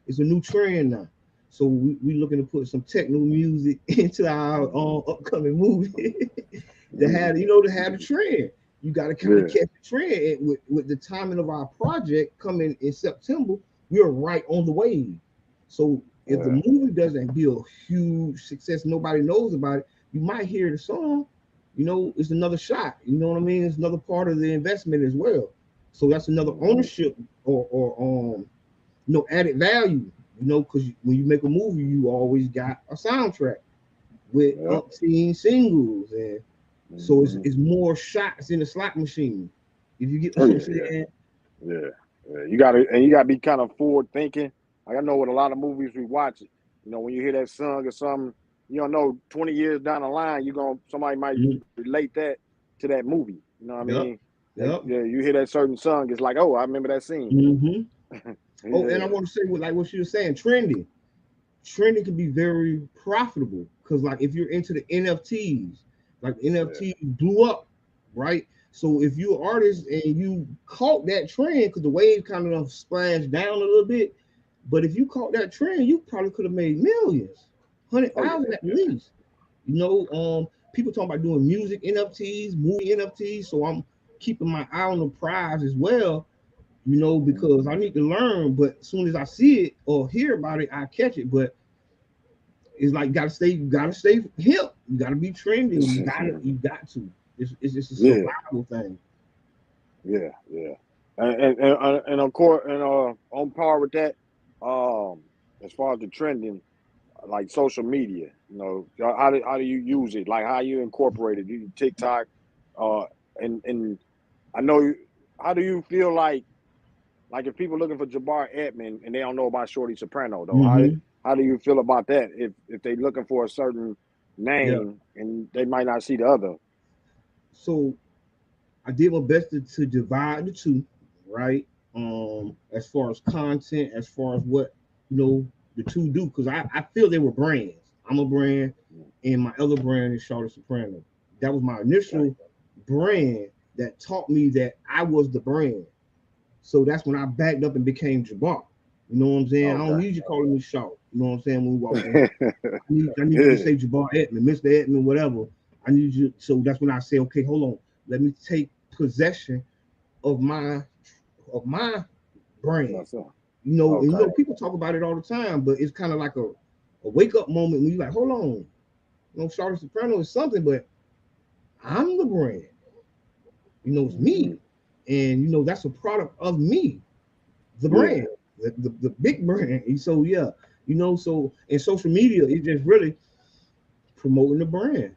it's a new trend now. So we looking to put some techno music into our upcoming movie to have the trend. You got to kind of Yeah. catch the trend. And with the timing of our project coming in September, we are right on the wave. So if the Yeah. movie doesn't be a huge success, nobody knows about it, you might hear the song. It's another shot. You know what I mean? It's another part of the investment as well. So that's another Mm-hmm. ownership or added value. Because when you make a movie, you always got a soundtrack with Yeah. umpteen singles, and so it's, Mm-hmm. it's more shots in the slot machine. If you get Oh what I'm yeah, yeah, saying. yeah. Yeah. You gotta be kind of forward thinking. Like I know with a lot of movies we watch, when you hear that song or something, you don't know 20 years down the line, somebody might Mhm. relate that to that movie. You know what I Yep. mean? Like Yep. yeah, you hear that certain song, it's like, oh, I remember that scene. hmm Oh, and I Yeah. want to say what she was saying, trending can be very profitable, because like if you're into the NFTs, like Yeah. NFTs blew up, right? So if you're an artist and you caught that trend, because the wave kind of splashed down a little bit, but if you caught that trend, you probably could have made millions, hundred Oh yeah, thousand at yeah. least. People talking about doing music NFTs, movie NFTs. So I'm keeping my eye on the prize as well, because I need to learn. But as soon as I see it or hear about it, I catch it. But it's like you gotta stay hip. You gotta be trending. You got to. It's just a Yeah, survival thing. yeah, yeah. And of course, and on par with that, um, as far as the trending, like social media, how do you use it? Like how you incorporate it? Do you TikTok, uh, and I know how do you feel like like if people looking for Jabaar Edmond and they don't know about Shorty Soprano though, Mm-hmm. how do you feel about that? If they looking for a certain Yeah. name and they might not see the other. So I did my best to divide the two, right? As far as content, as far as what the two do, because I feel they were brands. I'm a brand, and my other brand is Charlotte Soprano. That was my Okay. initial brand that taught me that I was the brand. So that's when I backed up and became Jabar. You know what I'm saying? I don't Okay. need you calling me Charlotte. You know what I'm saying? When we walk in, I need you to Yeah. say Jabar Edmond, Mr. Edmond, whatever. I need you. So that's when I say, okay, hold on. Let me take possession of my brand. That's all. And Okay. people talk about it all the time, but it's kind of like a wake up moment when you're like, hold on, Charlotte Soprano is something, but I'm the brand. It's Mm-hmm. me, and that's a product of me, the Yeah. brand, the big brand. And so yeah, so in social media, it's just really promoting the brand.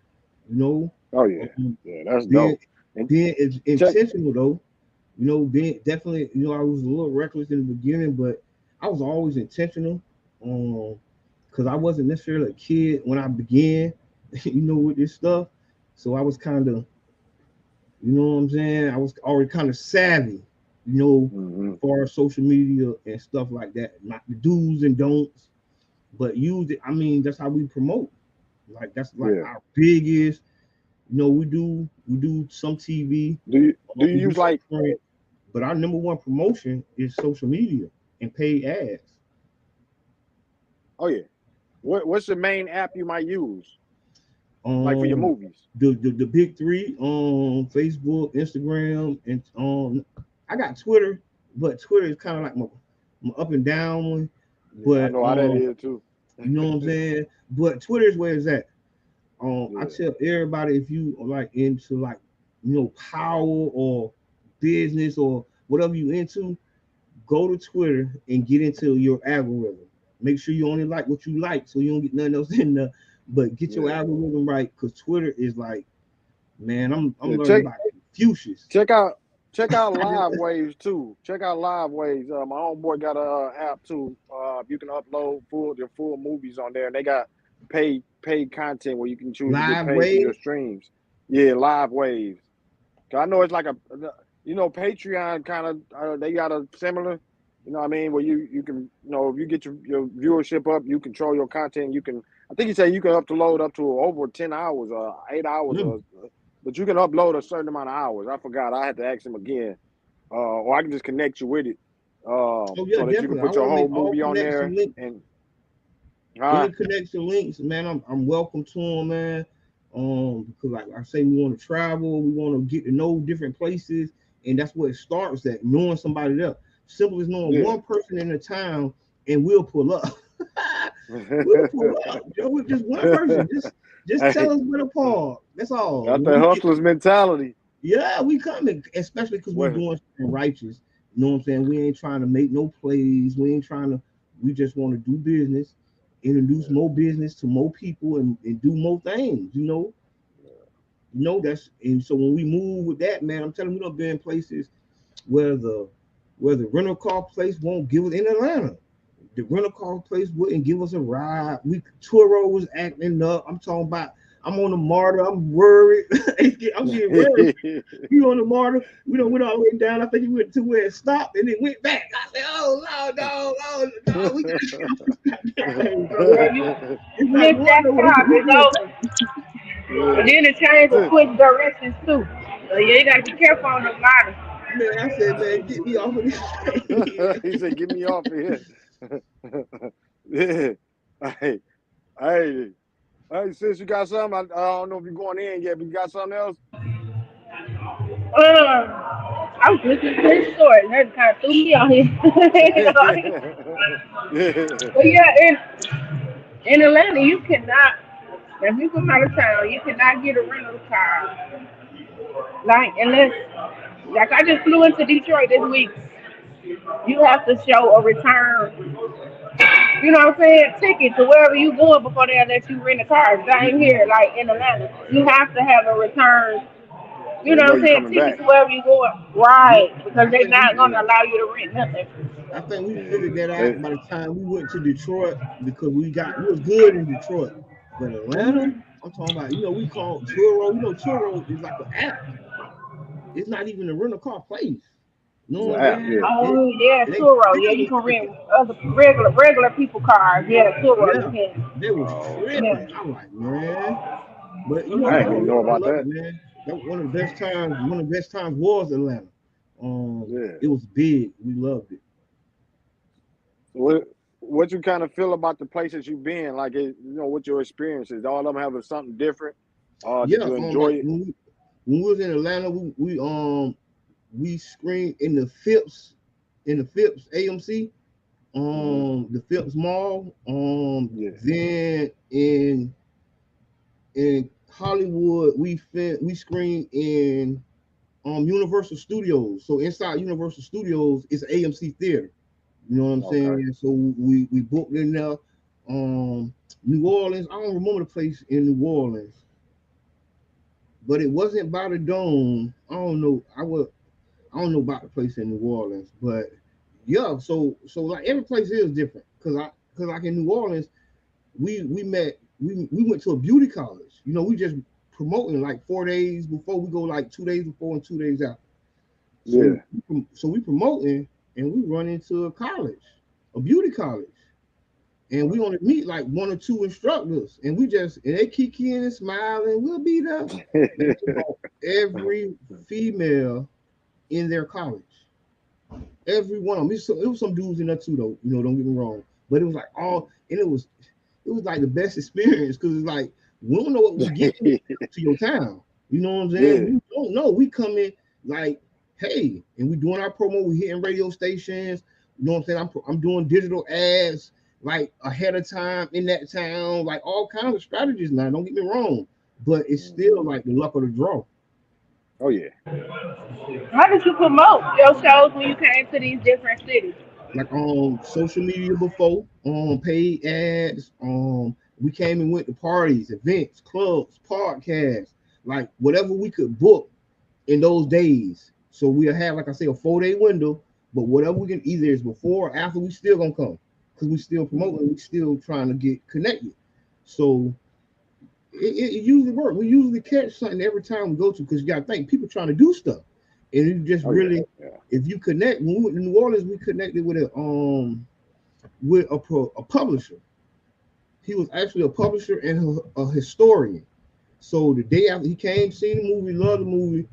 You know, Oh yeah. um, Yeah. That's being dope. And being check. intentional though. Being definitely, I was a little reckless in the beginning, but I was always intentional. Because I wasn't necessarily a kid when I began, with this stuff. So I was kind of, what I'm saying? I was already kind of savvy, Mm-hmm. as far as social media and stuff like that. Not the do's and don'ts, but use it. I mean, that's how we promote. Like that's like Yeah. our biggest. We do some TV, Do you we do use some like? print, but our number one promotion is social media and paid ads. Oh yeah. What's the main app you might use like for your Um, movies? the big three Facebook, Instagram, and I got Twitter, but Twitter is kind of like my up and down one. Yeah, I But know how that is too. you know what I'm saying. But Twitter is where it's at. I Yeah. tell everybody if you are like into like power or business or whatever you into, go to Twitter and get into your algorithm. Make sure you only like what you like, so you don't get nothing else in there. But get your Yeah. algorithm right, because Twitter is like, man, I'm Yeah. learning about Confucius. Check out check out Live Waves too. Check out Live Waves. My homeboy got a app too. You can upload full movies on there, and they got paid content where you can choose to get Live paid for your Wave. streams. Yeah, Live Waves. 'Cause I know it's like Patreon kind of they got a similar. You know what I mean? Where you can if you get your viewership up, you control your content. You can I think he said you can upload up to over 10 hours or 8 hours Mm. or but you can upload a certain amount of hours. I forgot. I had to ask him again. Or I can just connect you with it. Oh yeah, So that you can definitely. I put your want to whole make all movie on connection there links. and Any connection links, man, I'm welcome to them, man. Because like I say, we want to travel, we want to get to know different places, and that's where it starts at knowing somebody else. Simple as knowing yeah. one person in the town, and we'll pull up. We'll pull up, Joe, with just one person. Just Hey, tell us where to park. That's all. got that hustler's mentality. Yeah, we coming, especially because we Well, doing something righteous. You know what I'm saying? We ain't trying to make no plays. We ain't trying to. We just want to do business, introduce more business to more people, and do more things. That's and so when we move with that, man, I'm telling you, we don't be in places where the rental car place won't give us in Atlanta. The rental car place wouldn't give us a ride. Turo was acting up. I'm talking about. I'm on the martyr. I'm worried. I'm getting worried. You on the martyr? We don't went all the way down. I think he went to where it stopped and it went back. I said, "Oh no, we got to bro. Yeah, you It's like miss that wonder what stop. we It's doing." over. And yeah. then it changed to That's switch directions too. So yeah, you gotta be careful on the line. Man, I said, man, get me off of this it. thing. He said, "Get me off of here." Yeah. Hey, hey, hey, sis, you got something? I don't know if you're going in yet, but you got something else? I was listening to his story. That kind of threw me out here. Yeah. But yeah, in Atlanta, you cannot. If you come out of town, you cannot get a rental car. Like unless, like I just flew into Detroit this week. You have to show a return. You know what I'm saying? Ticket to wherever you going before they let you rent a car. Same here, like in Atlanta, you have to have a return You They know know what I'm you saying? coming Tickets back. to wherever you going. Yeah, Right. Because I they're think not we, gonna Yeah, allow you to rent nothing. I think we yeah. figured that They, out by the time we went to Detroit because we was good in Detroit, but Atlanta, I'm talking about. We call Turo. Turo is like an app. It's not even a rental car place. You know it's what an I'm app. saying? Yeah. Oh yeah, They Turo. Yeah, you tripping can with rent it. other regular people cars. Yeah, Turo you Yeah, can. they was Oh, okay. Yeah. tripping. I'm like, man, but I ain't I even Mhm. know I about love that. it, man. That one of the best times. One of the best times was Atlanta. Yeah. It was big. We loved it. What you kind of feel about the places you've been? Like, what your experiences? All of them having something different. Did Yeah, you enjoy like it? when we was in Atlanta, we screened in the Phipps AMC, Hmm. the Phipps Mall, Yeah. then in Hollywood we screened in Universal Studios. So inside Universal Studios is AMC theater. You know what I'm Okay. saying? So we booked in there. New Orleans, I don't remember the place in New Orleans, but it wasn't by the dome. I don't know. I don't know about the place in New Orleans, but yeah. So like every place is different. Cause like in New Orleans, we went to a beauty college. We just promoting like 4 days before we go, like 2 days before and 2 days after. So Yeah. so we promoting and we run into a college, a beauty college, and we only meet like one or two instructors, and they kicking and smiling. We'll be there. And they brought every female in their college. Every one of them. It was some dudes in there too, though. Don't get me wrong. But it was like and it was like the best experience because it's like we don't know what we get when we come to your town. You know what I'm saying? Yeah. We don't know. We come in like, hey, and we doing our promo. We hitting radio stations. You know what I'm saying? I'm doing digital ads like ahead of time in that town, like all kinds of strategies. Now, don't get me wrong, but it's still Hmm. like the luck of the draw. Oh yeah. How did you promote your shows when you came to these different cities? Like on social media before, on paid ads. We came and went to parties, events, clubs, podcasts, like whatever we could book in those days. So we'll have, like I say, a 4 day window, but whatever we can, either is before or after, we still gonna come because we still promoting, we still trying to get connected. So it usually works. We usually catch something every time we go to because you got to think people trying to do stuff, and you just Oh yeah. really, Yeah. if you connect. When we went to New Orleans, we connected with a publisher. He was actually a publisher and a historian. So the day after he came, seen the movie, loved the movie.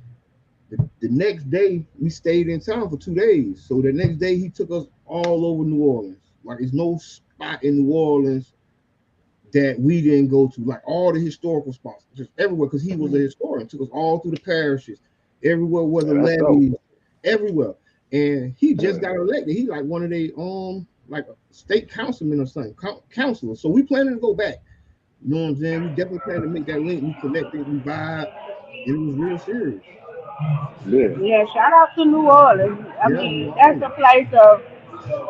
The next day we stayed in town for 2 days. So the next day he took us all over New Orleans. Like there's no spot in New Orleans that we didn't go to, like all the historical spots, just everywhere, because he was a historian. Took us all through the parishes, everywhere where the Yeah, that's dope. levees, everywhere. And he just Yeah. got elected. He like one of the like a state councilman or something, counselor. So we planning to go back. You know what I'm saying? We definitely plan to make that link. We connected, we vibe, and it was real serious. Yeah. Yeah, shout out to New Orleans. I Yeah, New mean, that's Orleans. a place of,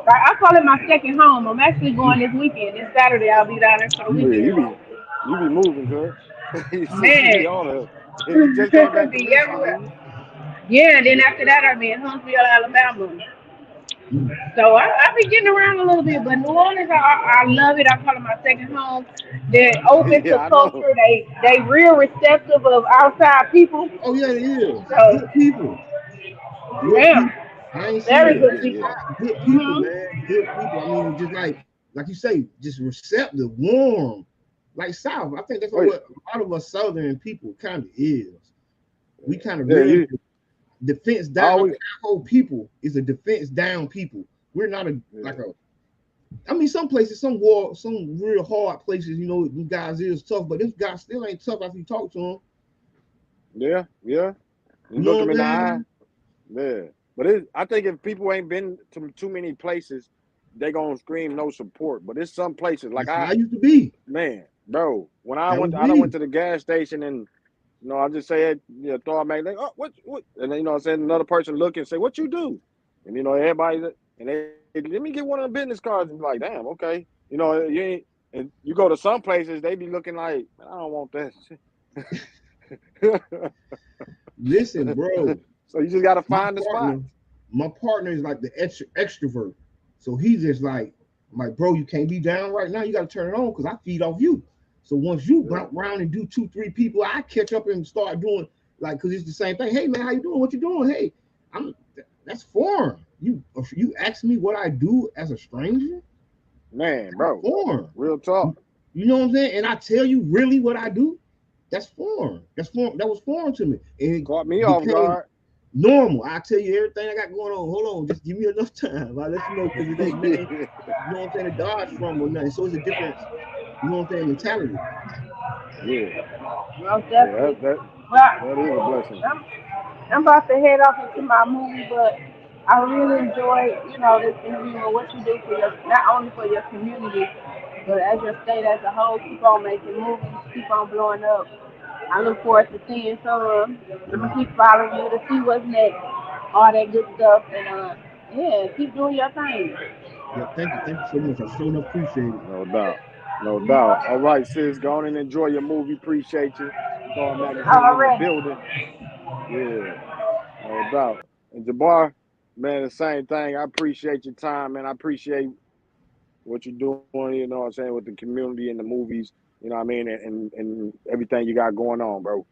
like, I call it my second home. I'm actually going this weekend. This Saturday, I'll be down there for the Oh yeah. weekend. You be moving, cuz. You be Man, on her. You just came back from be Michigan, everywhere. didn't you? Yeah, and then after that, I'll be in Huntsville, Alabama. Mm. So I be getting around a little bit, but New Orleans, I love it. I call it my second home. They're open Yeah, to I know. culture. They real receptive of outside people. Oh yeah, it is. So Good people. Good yeah, people. I ain't seen very Yeah, good yeah, nothing yeah. people. like good people, Mhm. man. Good people. I mean, just like you say, just receptive, warm, like South. I think that's Oh yeah. what a lot of us Southern people kind of is. We kind of Yeah, real you defense I down. I always think our whole people is a defense down people. We're not a yeah. like a. I mean, some places, some real hard places. You guys is tough, but this guy still ain't tough after you talk to him. Yeah, yeah. You You look know them what in the I'm eye. saying? Yeah. But I think if people ain't been to too many places, they gonna scream no support. But it's some places like That's how I used to be. man, bro. When That was I done went me. to the gas station and I just say it, throw a mag, like, oh, what? And then I said another person look and say, what you do? And everybody, and they let me get one of the business cards and be like, damn, okay. You ain't, and you go to some places, they be looking like, I don't want that. Listen, bro. So you just gotta My find the spot. partner, my partner is like the extrovert. So he's just like, I'm like, bro, you can't be down right now. You got to turn it on because I feed off you. So once you bounce around and do 2-3 people, I catch up and start doing like, because it's the same thing. Hey, man, how you doing? What you doing? Hey, that's foreign. You ask me what I do as a stranger? Man, bro. Foreign. Real talk. You know what I'm saying? And I tell you really what I do? That's foreign. That's foreign. That was foreign to me. And it Caught me off guard. normal. I tell you everything I got going on. Hold on, just give me enough time. I'll let you know because it ain't nothing, you know what I'm saying, to dodge from or nothing. So it's a different, you know what I'm saying, mentality. Yeah. Most definitely. That Well, is a blessing. I'm about to head off into my movie, but I really enjoy, this interview and what you do for not only for your community, but as your state as a whole. Keep on making movies, keep on blowing up. I look forward to seeing some. I'm gonna keep following you to see what's next, all that good stuff, and yeah, keep doing your thing. Yeah, thank you. Thank you so much. I sure enough appreciate it. No doubt. No doubt. All right, sis, go on and enjoy your movie. Appreciate you. Thawed Magazine in the Already. building. Yeah, no doubt. And Jabaar, man, the same thing. I appreciate your time, man. I appreciate what you're doing, you know what I'm saying, with the community and the movies, you know what I mean, and everything you got going on, bro.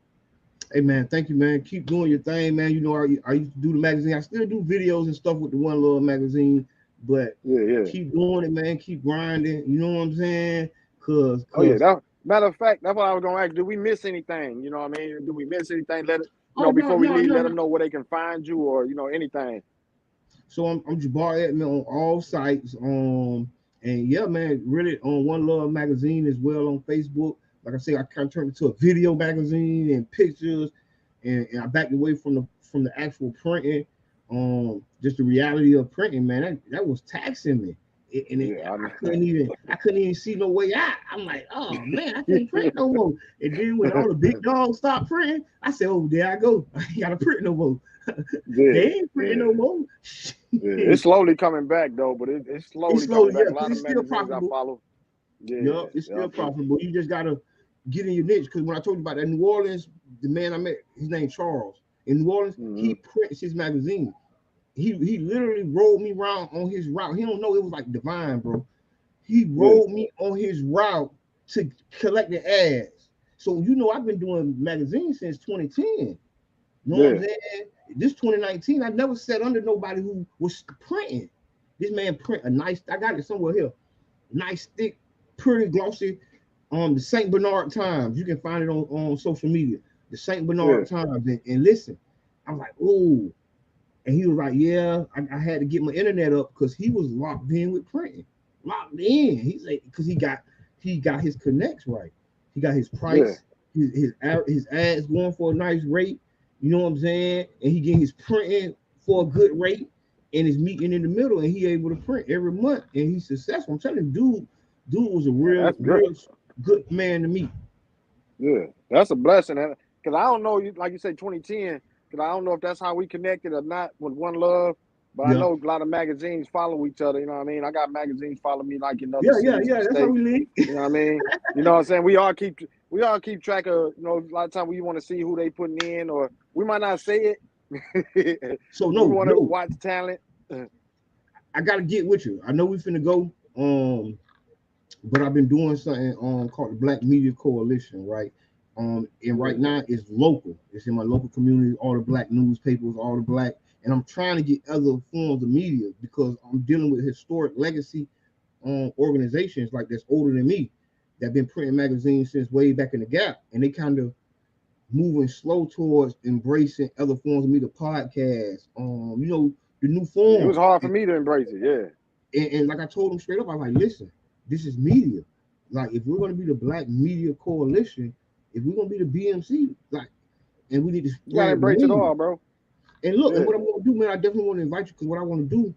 Hey man, thank you, man. Keep doing your thing, man. You know, I used to do the magazine. I still do videos and stuff with the One Love magazine, but Yeah. keep doing it, man. Keep grinding. You know what I'm saying? Cause Oh yeah, matter of fact, that's what I was gonna ask. Did we miss anything? You know what I mean? Did we miss anything? Let it, before we leave, let them know where they can find you or anything. So I'm Jabaar Edmond on all sites. And yeah, man, really on One Love magazine as well on Facebook. Like I say, I kind of turned it to a video magazine and pictures, and I backed away from the actual printing. Just the reality of printing, man, that was taxing me. I couldn't even see no way out. I'm like, oh man, I can't print no more. And then when all the big dogs stopped printing, I said, oh, there I go. I ain't gotta print no more. They ain't printing no more. It's slowly coming back though, but it's slowly coming back. A lot of magazines I follow. Yeah, it's still profitable. You just gotta get in your niche. Because when I told you about that New Orleans, the man I met, his name Charles. In New Orleans, he prints his magazine. He literally rolled me around on his route. He don't know it was like divine, bro. He rolled me on his route to collect the ads. So I've been doing magazines since 2010. You know what I'm saying? This 2019, I never sat under nobody who was printing. This man print a nice, I got it somewhere here. Nice, thick, pretty glossy. The St. Bernard Times. You can find it on social media. The St. Bernard Times. And listen, I was like, oh. And he was like, yeah, I had to get my internet up because he was locked in with printing. Locked in. He's like, because he got his connects right. He got his price, his ads going for a nice rate. You know what I'm saying? And he getting his printing for a good rate and his meeting in the middle, and he able to print every month, and he's successful. I'm telling you, dude was a real good man to meet. Yeah, that's a blessing. Because I don't know, like you said, 2010. Because I don't know if that's how we connected or not with One Love, but I know a lot of magazines follow each other. You know what I mean? I got magazines follow me like in other cities. Yeah. That's how we live. You know what I mean? You know what I'm saying? We all keep track of. A lot of times we want to see who they putting in, or we might not say it. So we want to watch talent. I gotta get with you. I know we finna go. But I've been doing something called the Black Media Coalition, right? And right now it's local. It's in my local community, all the black newspapers, all the black, and I'm trying to get other forms of media because I'm dealing with historic legacy organizations like that's older than me that have been printing magazines since way back in the gap, and they kind of moving slow towards embracing other forms of media, podcasts, the new form. It was hard for me to embrace it, And like I told them straight up, I was like, listen, this is media. Like, if we're going to be the Black Media Coalition, if we're going to be the BMC, and we need to embrace it all, bro. And look, and what I'm going to do, man, I definitely want to invite you because what I want to do,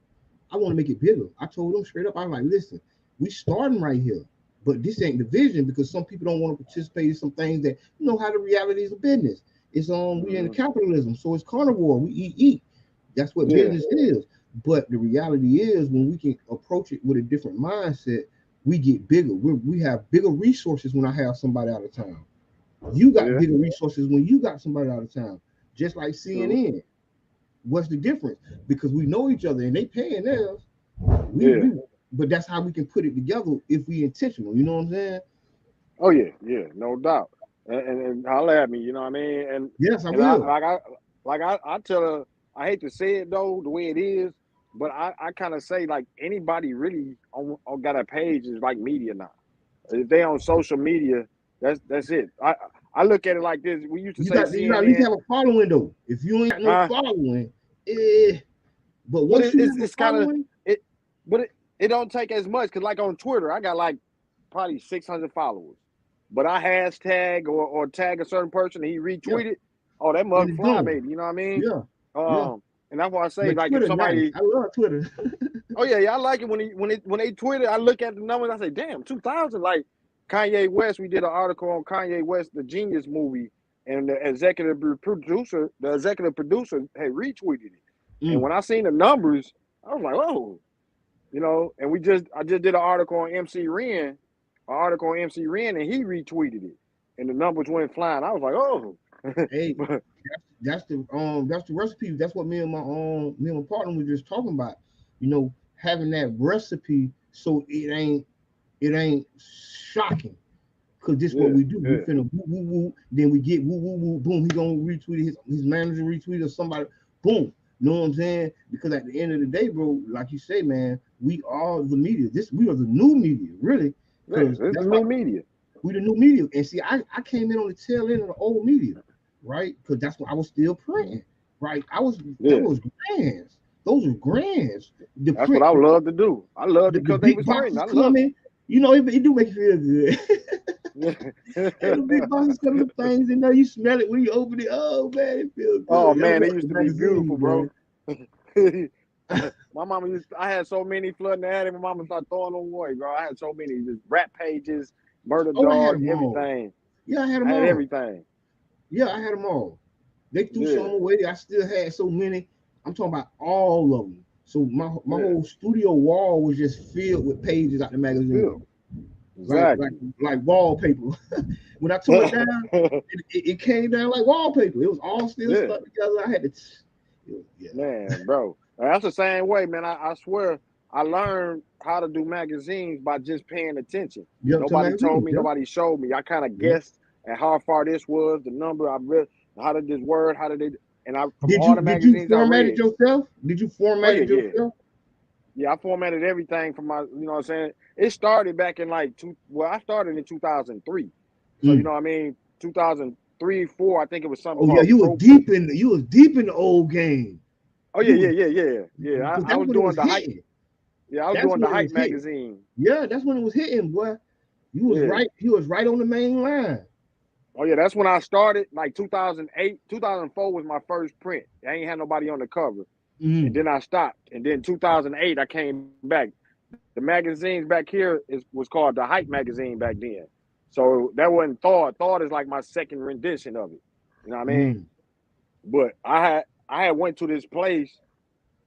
I want to make it bigger. I told them straight up, I was like, listen, we starting right here, but this ain't the vision because some people don't want to participate in some things that, how the realities of business. It's we in capitalism, so it's carnivore. We eat. That's what business is. But the reality is when we can approach it with a different mindset, we get bigger. We have bigger resources when I have somebody out of town. You got bigger resources when you got somebody out of town. just like CNN. What's the difference? Because we know each other and they paying theirs. But that's how we can put it together if we intentional. You know what I'm saying? Oh yeah, no doubt. And holler at me, you know what I mean? And yes, I and will. I tell her, I hate to say it though, the way it is, but I kind of say like anybody really on got a page is like media now. If they on social media, that's it. I look at it like this. We used to say You got to CNN. have a following though. If you ain't got no following, but But once you have a it's kind of following, it don't take as much because like on Twitter, I got like probably 600 followers. But I hashtag or tag a certain person and he retweeted. Oh, that mug fly, baby. You know what I mean? Yeah. And that's why I say, But like, Twitter, if somebody, nice. I love Twitter. oh yeah, I like it when they tweet it. I look at the numbers. I say, damn, 2,000. Like Kanye West, we did an article on Kanye West, the Genius movie, and the executive producer had retweeted it. And when I seen the numbers, I was like, oh, you know. And I just did an article on MC Ren, and he retweeted it, and the numbers went flying. I was like, oh. Hey, that's the recipe. That's what me and my partner was just talking about. You know, having that recipe so it ain't shocking. Cause this what we do. We finna woo woo woo. Then we get woo woo woo. Boom. He gonna retweet his manager retweet or somebody. Boom. You know what I'm saying? Because at the end of the day, bro, like you say, man, we are the media. We are the new media, really. It's the new media. We the new media. And see, I came in on the tail end of the old media, right? Because that's what I was still printing, right? That was grands. Those are grands. That's what I would love to do. I love it because they was printing. I love it. You know, it do make you feel good. And the big boxes come with things, and now you smell it when you open it. Oh man, it feels good. Oh man, they used to be beautiful, bro. My mama I had so many flooding the attic. My mama started throwing them away, bro. I had so many just rap pages, murder dog, everything. Yeah, I had them all. Everything. Yeah, I had them all. They threw some away. I still had so many. I'm talking about all of them. So my whole studio wall was just filled with pages out the magazine. Exactly. Like wallpaper. When I tore it down, it came down like wallpaper. It was all still stuck together. I had to. Man, bro, that's the same way, man. I swear, I learned how to do magazines by just paying attention. Nobody told me. Nobody showed me. I kind of guessed at how far this was, the number. I read how did this word, how did it, and did you format it yourself? Did you format it yourself? Yeah, I formatted everything from my, you know what I'm saying? It started back in I started in 2003. So, you know what I mean? 2003, 4, I think it was something. Oh, yeah, you was deep in the old game. Oh, yeah. I was doing the hype. Yeah, I was doing the hype magazine. Yeah, that's when it was hitting, boy. You was right. You was right on the main line. Oh, yeah, that's when I started. Like 2008, 2004 was my first print. I ain't had nobody on the cover. And then I stopped. And then 2008, I came back. The magazines back here was called the Hype magazine back then. So that wasn't Thawed. Thawed is like my second rendition of it. You know what I mean? But I had went to this place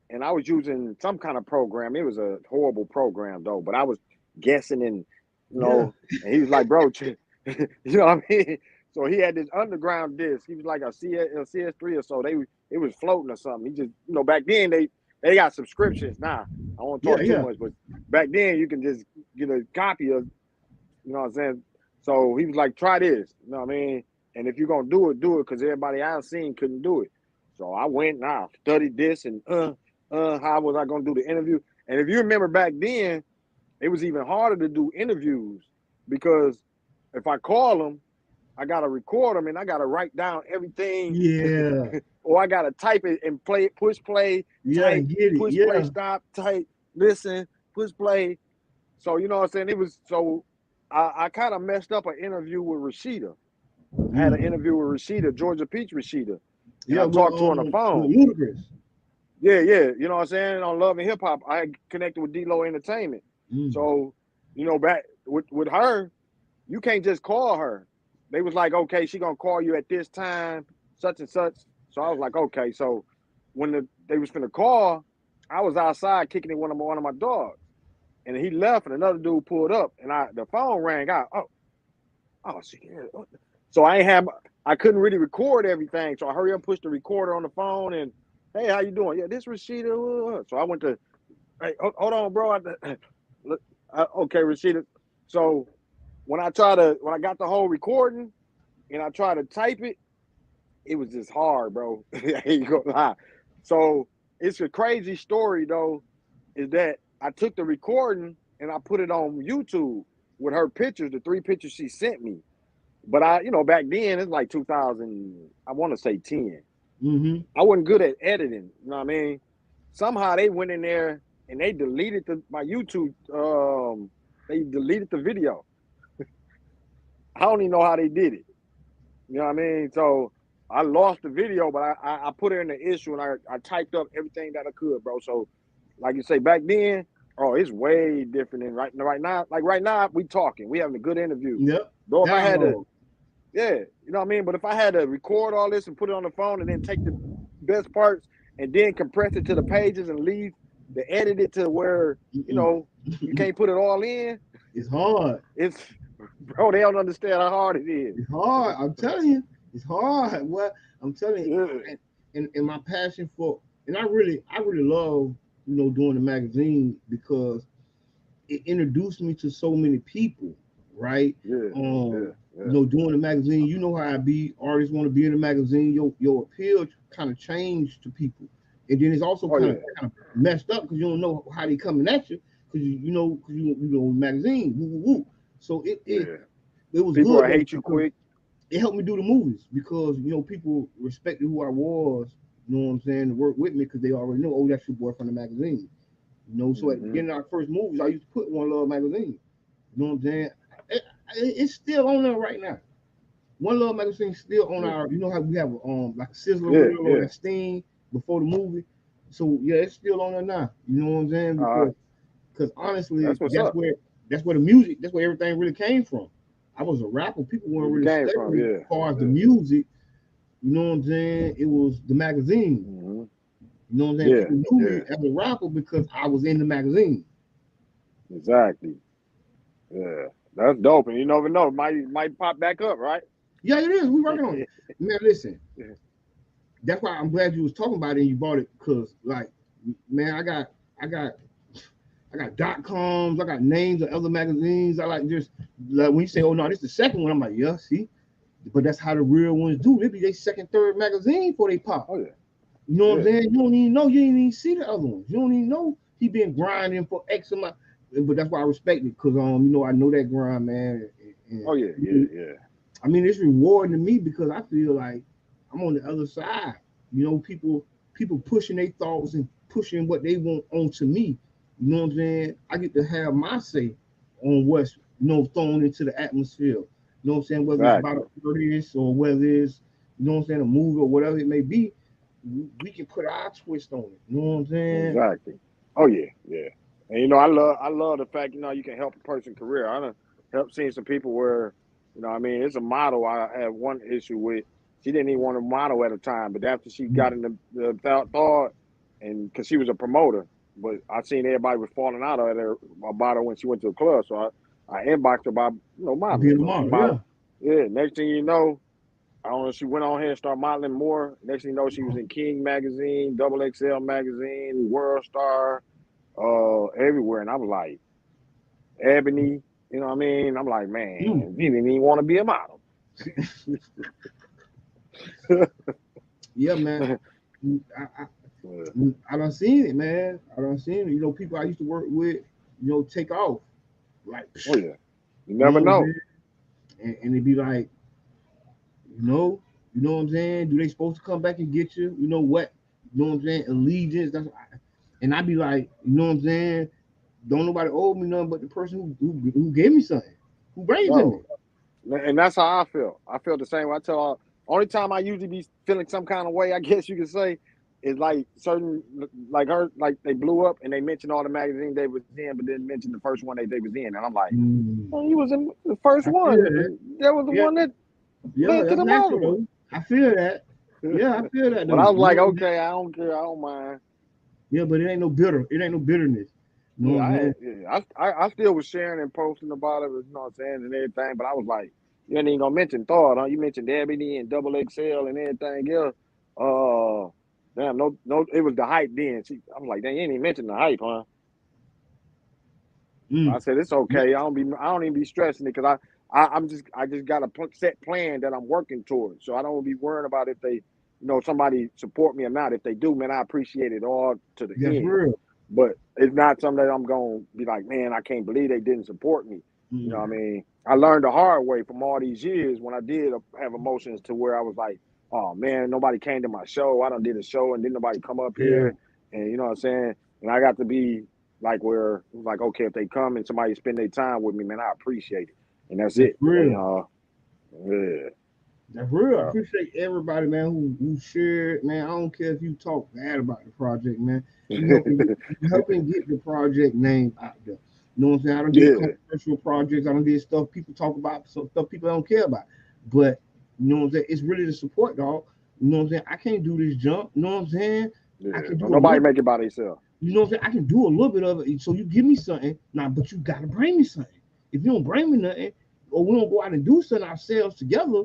and I was using some kind of program. It was a horrible program though, but I was guessing and and he was like, bro, you know what I mean? So he had this underground disc. He was like a CS3 or so. It was floating or something. He just, back then they got subscriptions now. I won't talk too much, but back then you can just get a copy of, you know what I'm saying? So he was like, try this, you know what I mean? And if you're going to do it, because everybody I've seen couldn't do it. So I went and I studied this and how was I going to do the interview? And if you remember back then, it was even harder to do interviews because if I call them, I gotta record them and I gotta write down everything. Yeah. Or I gotta type it and push play, type, play, stop, type, listen, push play. So you know what I'm saying? It was I kind of messed up an interview with Rashida. I had an interview with Rashida, Georgia Peach Rashida. And I talked to her on the phone. Yeah. You know what I'm saying? On Love and Hip Hop, I had connected with D-Lo Entertainment. So, back with her, you can't just call her. They was like, okay, she gonna call you at this time, such and such. So I was like, okay. So when they was finna call, I was outside kicking it with one of my dogs, and he left, and another dude pulled up, and the phone rang out. Oh, shit. So I I couldn't really record everything, so I hurry up, push the recorder on the phone, and hey, how you doing? Yeah, this Rashida. So I went to, hey, hold on, bro. Look, okay, Rashida. So when I got the whole recording and I tried to type it, it was just hard, bro. I ain't gonna lie. So it's a crazy story though, is that I took the recording and I put it on YouTube with her pictures, the 3 pictures she sent me. But back then it's like 2000, I want to say 10. Mm-hmm. I wasn't good at editing. You know what I mean? Somehow they went in there and they deleted my YouTube. They deleted the video. I don't even know how they did it. You know what I mean? So I lost the video, but I put it in the issue and I typed up everything that I could, bro. So like you say, back then, oh, it's way different than right now. Like right now, we talking. We having a good interview. Yep. Though if I had to, Dialogue. yeah, you know what I mean? But if I had to record all this and put it on the phone and then take the best parts and then compress it to the pages and leave the edit it to where, you can't put it all in, It's hard. it's, bro, they don't understand how hard it is. It's hard. I'm telling you, it's hard. What I'm telling you, Yeah. and my passion for, and I really love, doing the magazine because it introduced me to so many people, right? Yeah. Doing the magazine, you know how I be. Artists want to be in the magazine. Your appeal kind of changed to people, and then it's also kind of messed up because you don't know how they coming at you because you know magazine. Woo, woo, woo. So it was people good. People hate you quick. It helped me do the movies because people respected who I was. You know what I'm saying? To work with me because they already know. Oh, that's your boy from the magazine. So at the beginning of our first movies, I used to put One Love magazine. You know what I'm saying? It's still on there right now. One Love magazine still on our. You know how we have like a sizzler reel or a sting before the movie. So yeah, it's still on there now. You know what I'm saying? Because honestly, that's where the music, that's where everything really came from. I was a rapper. People weren't really studying as far as the music. You know what I'm saying? It was the magazine. Mm-hmm. You know what I'm saying? People knew me as a rapper because I was in the magazine. Exactly. Yeah, that's dope. And you never know, might pop back up, right? Yeah, it is. We working on it. Man, listen. That's why I'm glad you was talking about it and you bought it because, like, man, I got .coms, I got names of other magazines. I like just like when you say, "Oh no, this is the second one," I'm like, "Yeah, see." But that's how the real ones do. Maybe they second, third magazine before they pop. Oh yeah. You know what I'm saying? You don't even know. You didn't even see the other ones. You don't even know he been grinding for X amount. But that's why I respect it because I know that grind, man. And, yeah. I mean, it's rewarding to me because I feel like I'm on the other side. People pushing their thoughts and pushing what they want onto me. You know what I'm saying? I get to have my say on what's thrown into the atmosphere. You know what I'm saying? Whether it's about a artist or whether it's a movie or whatever it may be, we can put our twist on it. You know what I'm saying? Exactly. Oh yeah. And I love the fact you can help a person's career. I done helped seeing some people where I mean it's a model I have one issue with. She didn't even want to model at a time, but after she got in the Thawed, and because she was a promoter, but I seen everybody was falling out of her about her when she went to the club, so I inboxed her about modeling. Being a model, yeah. Next thing you know, I don't know. She went on here and started modeling more. Next thing you know, she was in King magazine, Double XL magazine, World Star, everywhere. And I'm like, Ebony, you know what I mean? I'm like, man, you didn't even want to be a model. Yeah, man. I done seen it, man. I done seen it. People I used to work with, take off. Like, oh yeah, you never know. And it'd be like, you know what I'm saying? Do they supposed to come back and get you? You know what? You know what I'm saying? Allegiance. And I'd be like, you know what I'm saying? Don't nobody owe me nothing but the person who gave me something, who raised me. And that's how I feel. I feel the same way. I tell her, only time I usually be feeling some kind of way, I guess you could say, is like certain, like her, like they blew up and they mentioned all the magazines they was in, but didn't mention the first one they was in. And I'm like, well, he was in the first one. That was the one that led to the other one. I feel that. Yeah, I feel that. But I was like, okay, I don't care. I don't mind. Yeah, but it ain't no bitterness. I still was sharing and posting about it, you know what I'm saying, and everything. But I was like, You ain't even gonna mention Thawed, huh? You mentioned Ebony and Double XL and everything else. Uh, damn, no, it was the hype then. I'm like, they ain't even mentioned the hype, huh? I Mm. said it's okay. I don't even be stressing it because I just got a set plan that I'm working towards. So I don't be worrying about if they, somebody support me or not. If they do, man, I appreciate it all to the That's end. real. But it's not something that I'm gonna be like, man, I can't believe they didn't support me. You know what I Mm. mean? I learned the hard way from all these years when I did have emotions to where I was like, oh man, nobody came to my show. I done did a show and didn't nobody come up Yeah, here. And you know what I'm saying? And I got to be like where it was like, okay, if they come and somebody spend their time with me, man, I appreciate it. And that's that's it. real. Yeah. That's real. I Uh, appreciate everybody, man, who shared, man. I don't care if you talk bad about the project, man. You helping get the project name out there. You know what I'm saying? I don't did yeah. commercial projects. I don't did stuff people talk about, some stuff people don't care about. But you know what I'm saying? It's really the support, dog. You know what I'm saying? I can't do this jump. You know what I'm saying? I Yeah. can Don't do a nobody little. make it by themselves. You know what I'm saying? I can do a little bit of it. So you give me something, now, but you gotta bring me something. If you don't bring me nothing, or we don't go out and do something ourselves together,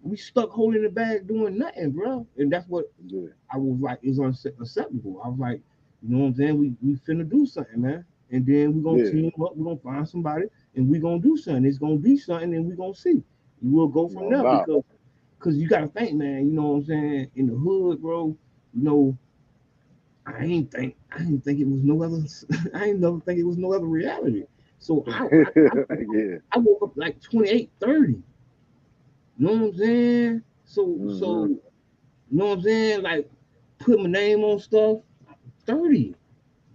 we stuck holding the bag doing nothing, bro. And that's what Yeah. I was like, is unacceptable. I was like, you know what I'm saying? We finna do something, man. And then we're gonna Yeah. team up, we're gonna find somebody, and we're gonna do something. It's gonna be something, and we're gonna see. We'll go from No there doubt. because you gotta think, man, you know what I'm saying? In the hood, bro, you know, I ain't think it was no other I ain't never think it was no other reality. So Yeah. I woke up like 28, 30. You know what I'm saying? Hmm. You know what I'm saying? Like put my name on stuff. 30. You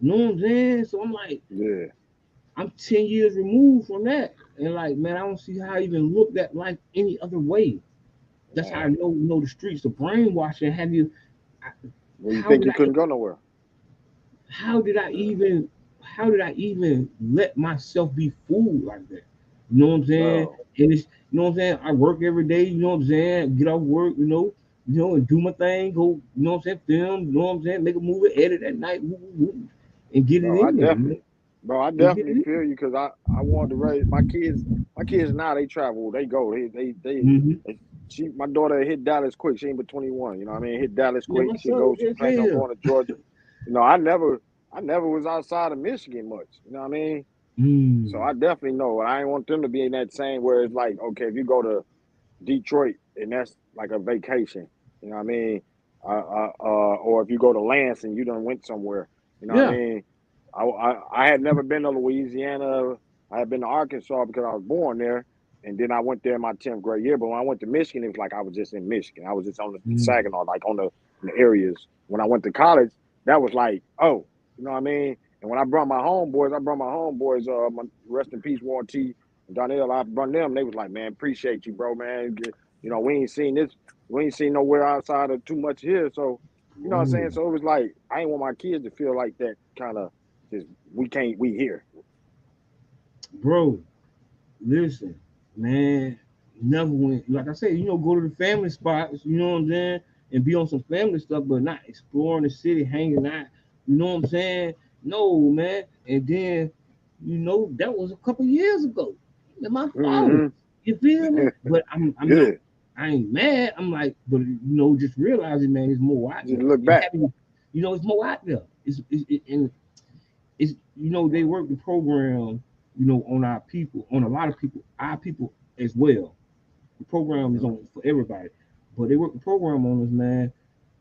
know what I'm saying? So I'm like, Yeah. I'm 10 years removed from that. And like, man, I don't see how I even looked at life any other way. That's how I Man. know the streets of brainwashing. Have you Well, you how think did you I couldn't go nowhere? how did I Yeah. even how did I even let myself be fooled like that? You know what I'm saying? Bro. And it's you know what I'm saying? I work every day, you know what I'm saying? Get off work, and do my thing, go, you know what I'm saying, film, you know what I'm saying, make a movie, edit at night, and get it Bro, I in there, definitely, bro, I and get definitely it feel you because I wanted to raise my kids. My kids now they travel, they go, in. they my daughter hit Dallas quick. She ain't but 21. You know what I mean? Hit Dallas Yeah, quick. my She son was goes. She just planning on here. going to Georgia. I never was outside of Michigan much. You know what I mean? So Mm. I definitely know. I ain't want them to be in that same where it's like, okay, if you go to Detroit and that's like a vacation. You know what I mean? Or if you go to Lansing, you done went somewhere. You know what I Yeah. mean? I had never been to Louisiana. I had been to Arkansas because I was born there, and then I went there in my 10th grade year. But when I went to Michigan, it was like I was just in Michigan. I was just on the Mm. Saginaw, like on the areas. When I went to college, that was like, oh, you know what I mean? And when I brought my homeboys, my rest in peace, Warren T. and Donnell, I brought them. They was like, man, appreciate you, bro, man. You know, we ain't seen nowhere outside of too much here. So, you know what I'm Bro, saying? So it was like I ain't want my kids to feel like that kind of just we here. bro, listen, man, never went. Like I said, go to the family spots. You know what I'm saying, and be on some family stuff, but not exploring the city, hanging out. You know what I'm saying? No, man. And then, that was a couple years ago. In my 40s. Hmm. You feel me? But I'm not. Yeah. I ain't mad. I'm like, but just realizing, man, it's more out Just there. look And back. having, it's more out there. And it's they work the program on our people, on a lot of people, our people as well. The program is Hmm. on for everybody, but they work the program on us, man.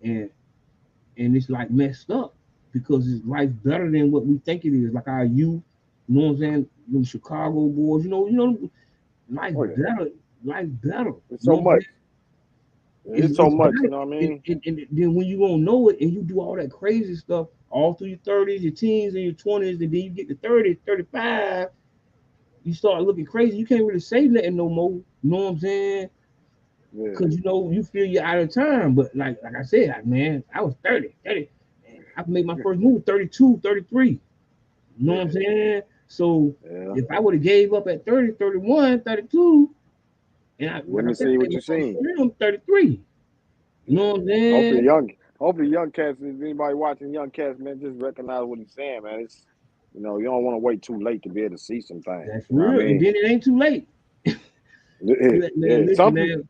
And it's like messed up because it's life better than what we think it is, like our youth, you know what I'm saying, them Chicago boys, life Oh yeah. better, life better, It's you know so what I'm saying. much. It's so It's much. You better. know what I And, mean? and, and then when you gonna know it and you do all that crazy stuff all through your 30s, your teens, and your 20s, and then you get to 30, 35, you start looking crazy. You can't really say nothing no more. You know what I'm saying? Yeah. Because you feel you're out of time. But like I said, man, I was 30. I made my first move 32, 33. You know what I'm Yeah. saying? So Yeah. if I would have gave up at 30, 31, 32, and Let like I me said, see I made what my you first seen. film 33. You know Yeah. what I'm saying? Hopefully young cats. If anybody watching young cats, man, just recognize what he's saying, man. It's you don't want to wait too late to be able to see some things. That's You know what I real. And mean? then it ain't too late. Man, listen, Some people, man.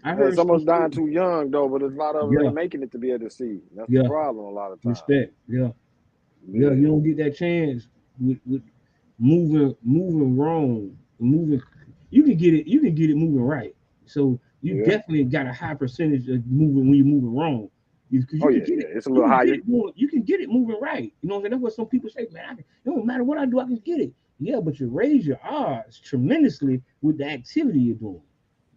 I man, heard some some of us dying stories. too young though, but there's a lot of them Yeah, ain't making it to be able to see. That's the yeah, problem a lot of times. respect. Yeah, yeah. You Yeah, don't get that chance with moving wrong, moving. You can get it. You can get it moving right. So you yeah. definitely got a high percentage of moving when you're moving wrong. Because Oh you can yeah, get yeah. it. It's a You little can get higher. it more. You can get it moving right. You know what I'm saying? That's what some people say, man. It don't matter what I do, I can get it. Yeah, but you raise your odds tremendously with the activity you're doing.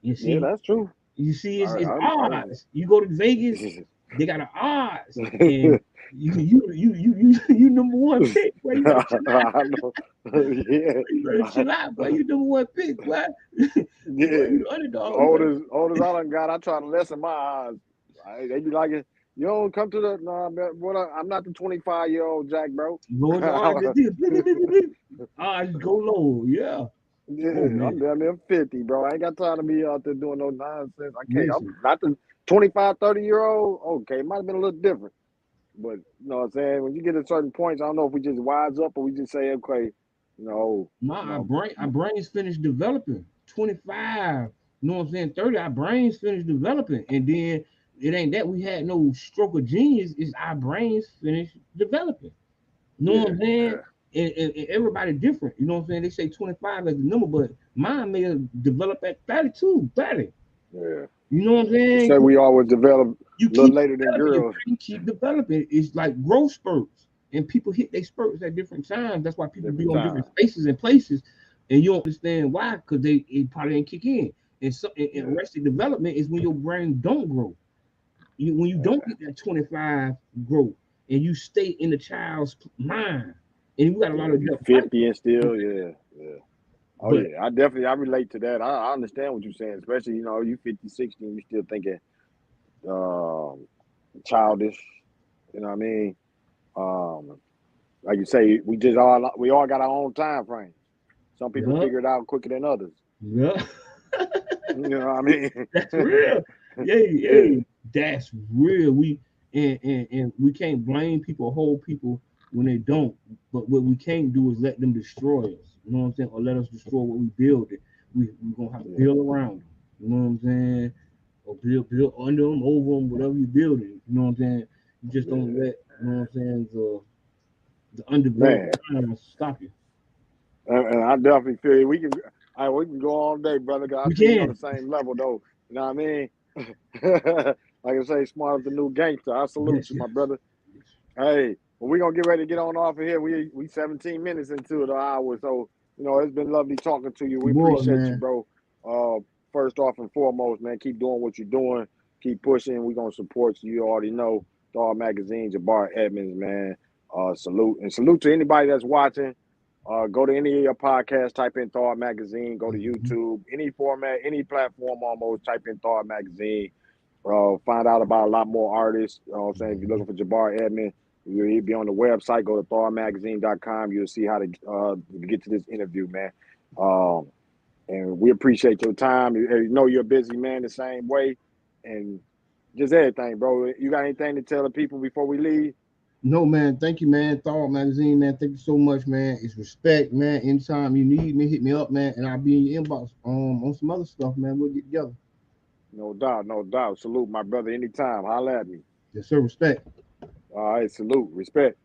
You Yeah, see, that's true. you see, it's I odds. You go to Vegas, they got an odds, and you number one pick. Boy, you better chill out. I know. Yeah. You better chill out, boy. You number one pick, boy. Boy, Yeah. you the underdog. You better Old as I done got, I try to lessen my odds. They be like, you don't come to the no, man, I'm not the 25-year-old Jack, bro. go in the odds. Odds go low. Yeah. Oh Yeah, I'm man, damn near 50, bro. I ain't got time to be out there doing no nonsense. I can't. I'm listen, not the 25, 30-year-old. Okay, it might have been a little different. But you know what I'm saying? When you get to certain points, I don't know if we just wise up or we just say, okay, you know, my you know, our brains finished developing. 25, you know what I'm saying? 30, our brains finished developing, and then it ain't that we had no stroke of genius. It's our brains finished developing. You know what yeah, I'm saying? yeah, And everybody different. You know what I'm saying? They say 25 as the number, but mine may have developed at 32, 30. yeah, You know what I'm yeah. They saying? say we always develop You a little keep later than developing, your girls. brain keep developing. It's like growth spurts. And people hit their spurts at different times. That's why people be Different on different time. spaces and places, and you don't understand why, because they it probably didn't kick in. And so and Yeah, arrested development is when your brain don't grow. When you don't yeah, get that 25 growth and you stay in the child's mind. And we got a lot yeah. of You young white 50 and people, still, yeah, yeah. Oh but yeah, I relate to that. I understand what you're saying, especially you 50, 60, and you still thinking um, childish. You know what I mean? Um, like you say, we all got our own time frame. Some people yeah, figure it out quicker than others. yeah. You know what I mean? That's real. Yeah, Yeah, yeah, that's real. And we can't blame people, hold people when they don't. But what we can't do is let them destroy us. You know what I'm saying? Or let us destroy what we build. It. We gonna have to yeah, build around them. You know what I'm saying? Or build under them, over them, whatever you're building. You know what I'm saying? You just don't yeah. let. You know what I'm saying? The undeveloped Man, mind stop you. and I definitely feel you. We can go all day, brother. 'Cause We I see we on can. the same level, though. You know what I mean? Like I say, smart as the new gangster. I salute Yes, you, yes. my brother. Hey, well, we gonna get ready to get on off of here. We 17 minutes into the hour, so it's been lovely talking to you. We More, appreciate you, man. bro. First off and foremost, man, keep doing what you're doing. Keep pushing. We gonna support you. You already know. Thawed Magazine, Jabaar Edmonds, man. Salute to anybody that's watching. Go to any of your podcasts, type in Thawed Magazine. Go to Mhm. YouTube, any format, any platform almost. Type in Thawed Magazine. Find out about a lot more artists. You know what I'm saying? If you're looking for Jabaar Edmonds, you'll be on the website. Go to thawedmagazine.com. You'll see how to get to this interview, man. Um, and we appreciate your time. You know you're a busy man the same way. And just everything, bro. You got anything to tell the people before we leave? No, man. Thank you, man. Thawed Magazine, man. Thank you so much, man. It's respect, man. Anytime you need me, hit me up, man. And I'll be in your inbox on some other stuff, man. We'll get together. No doubt, no doubt. Salute, my brother. Anytime. Holla at me. Yes, sir. Respect. All right, salute. Respect.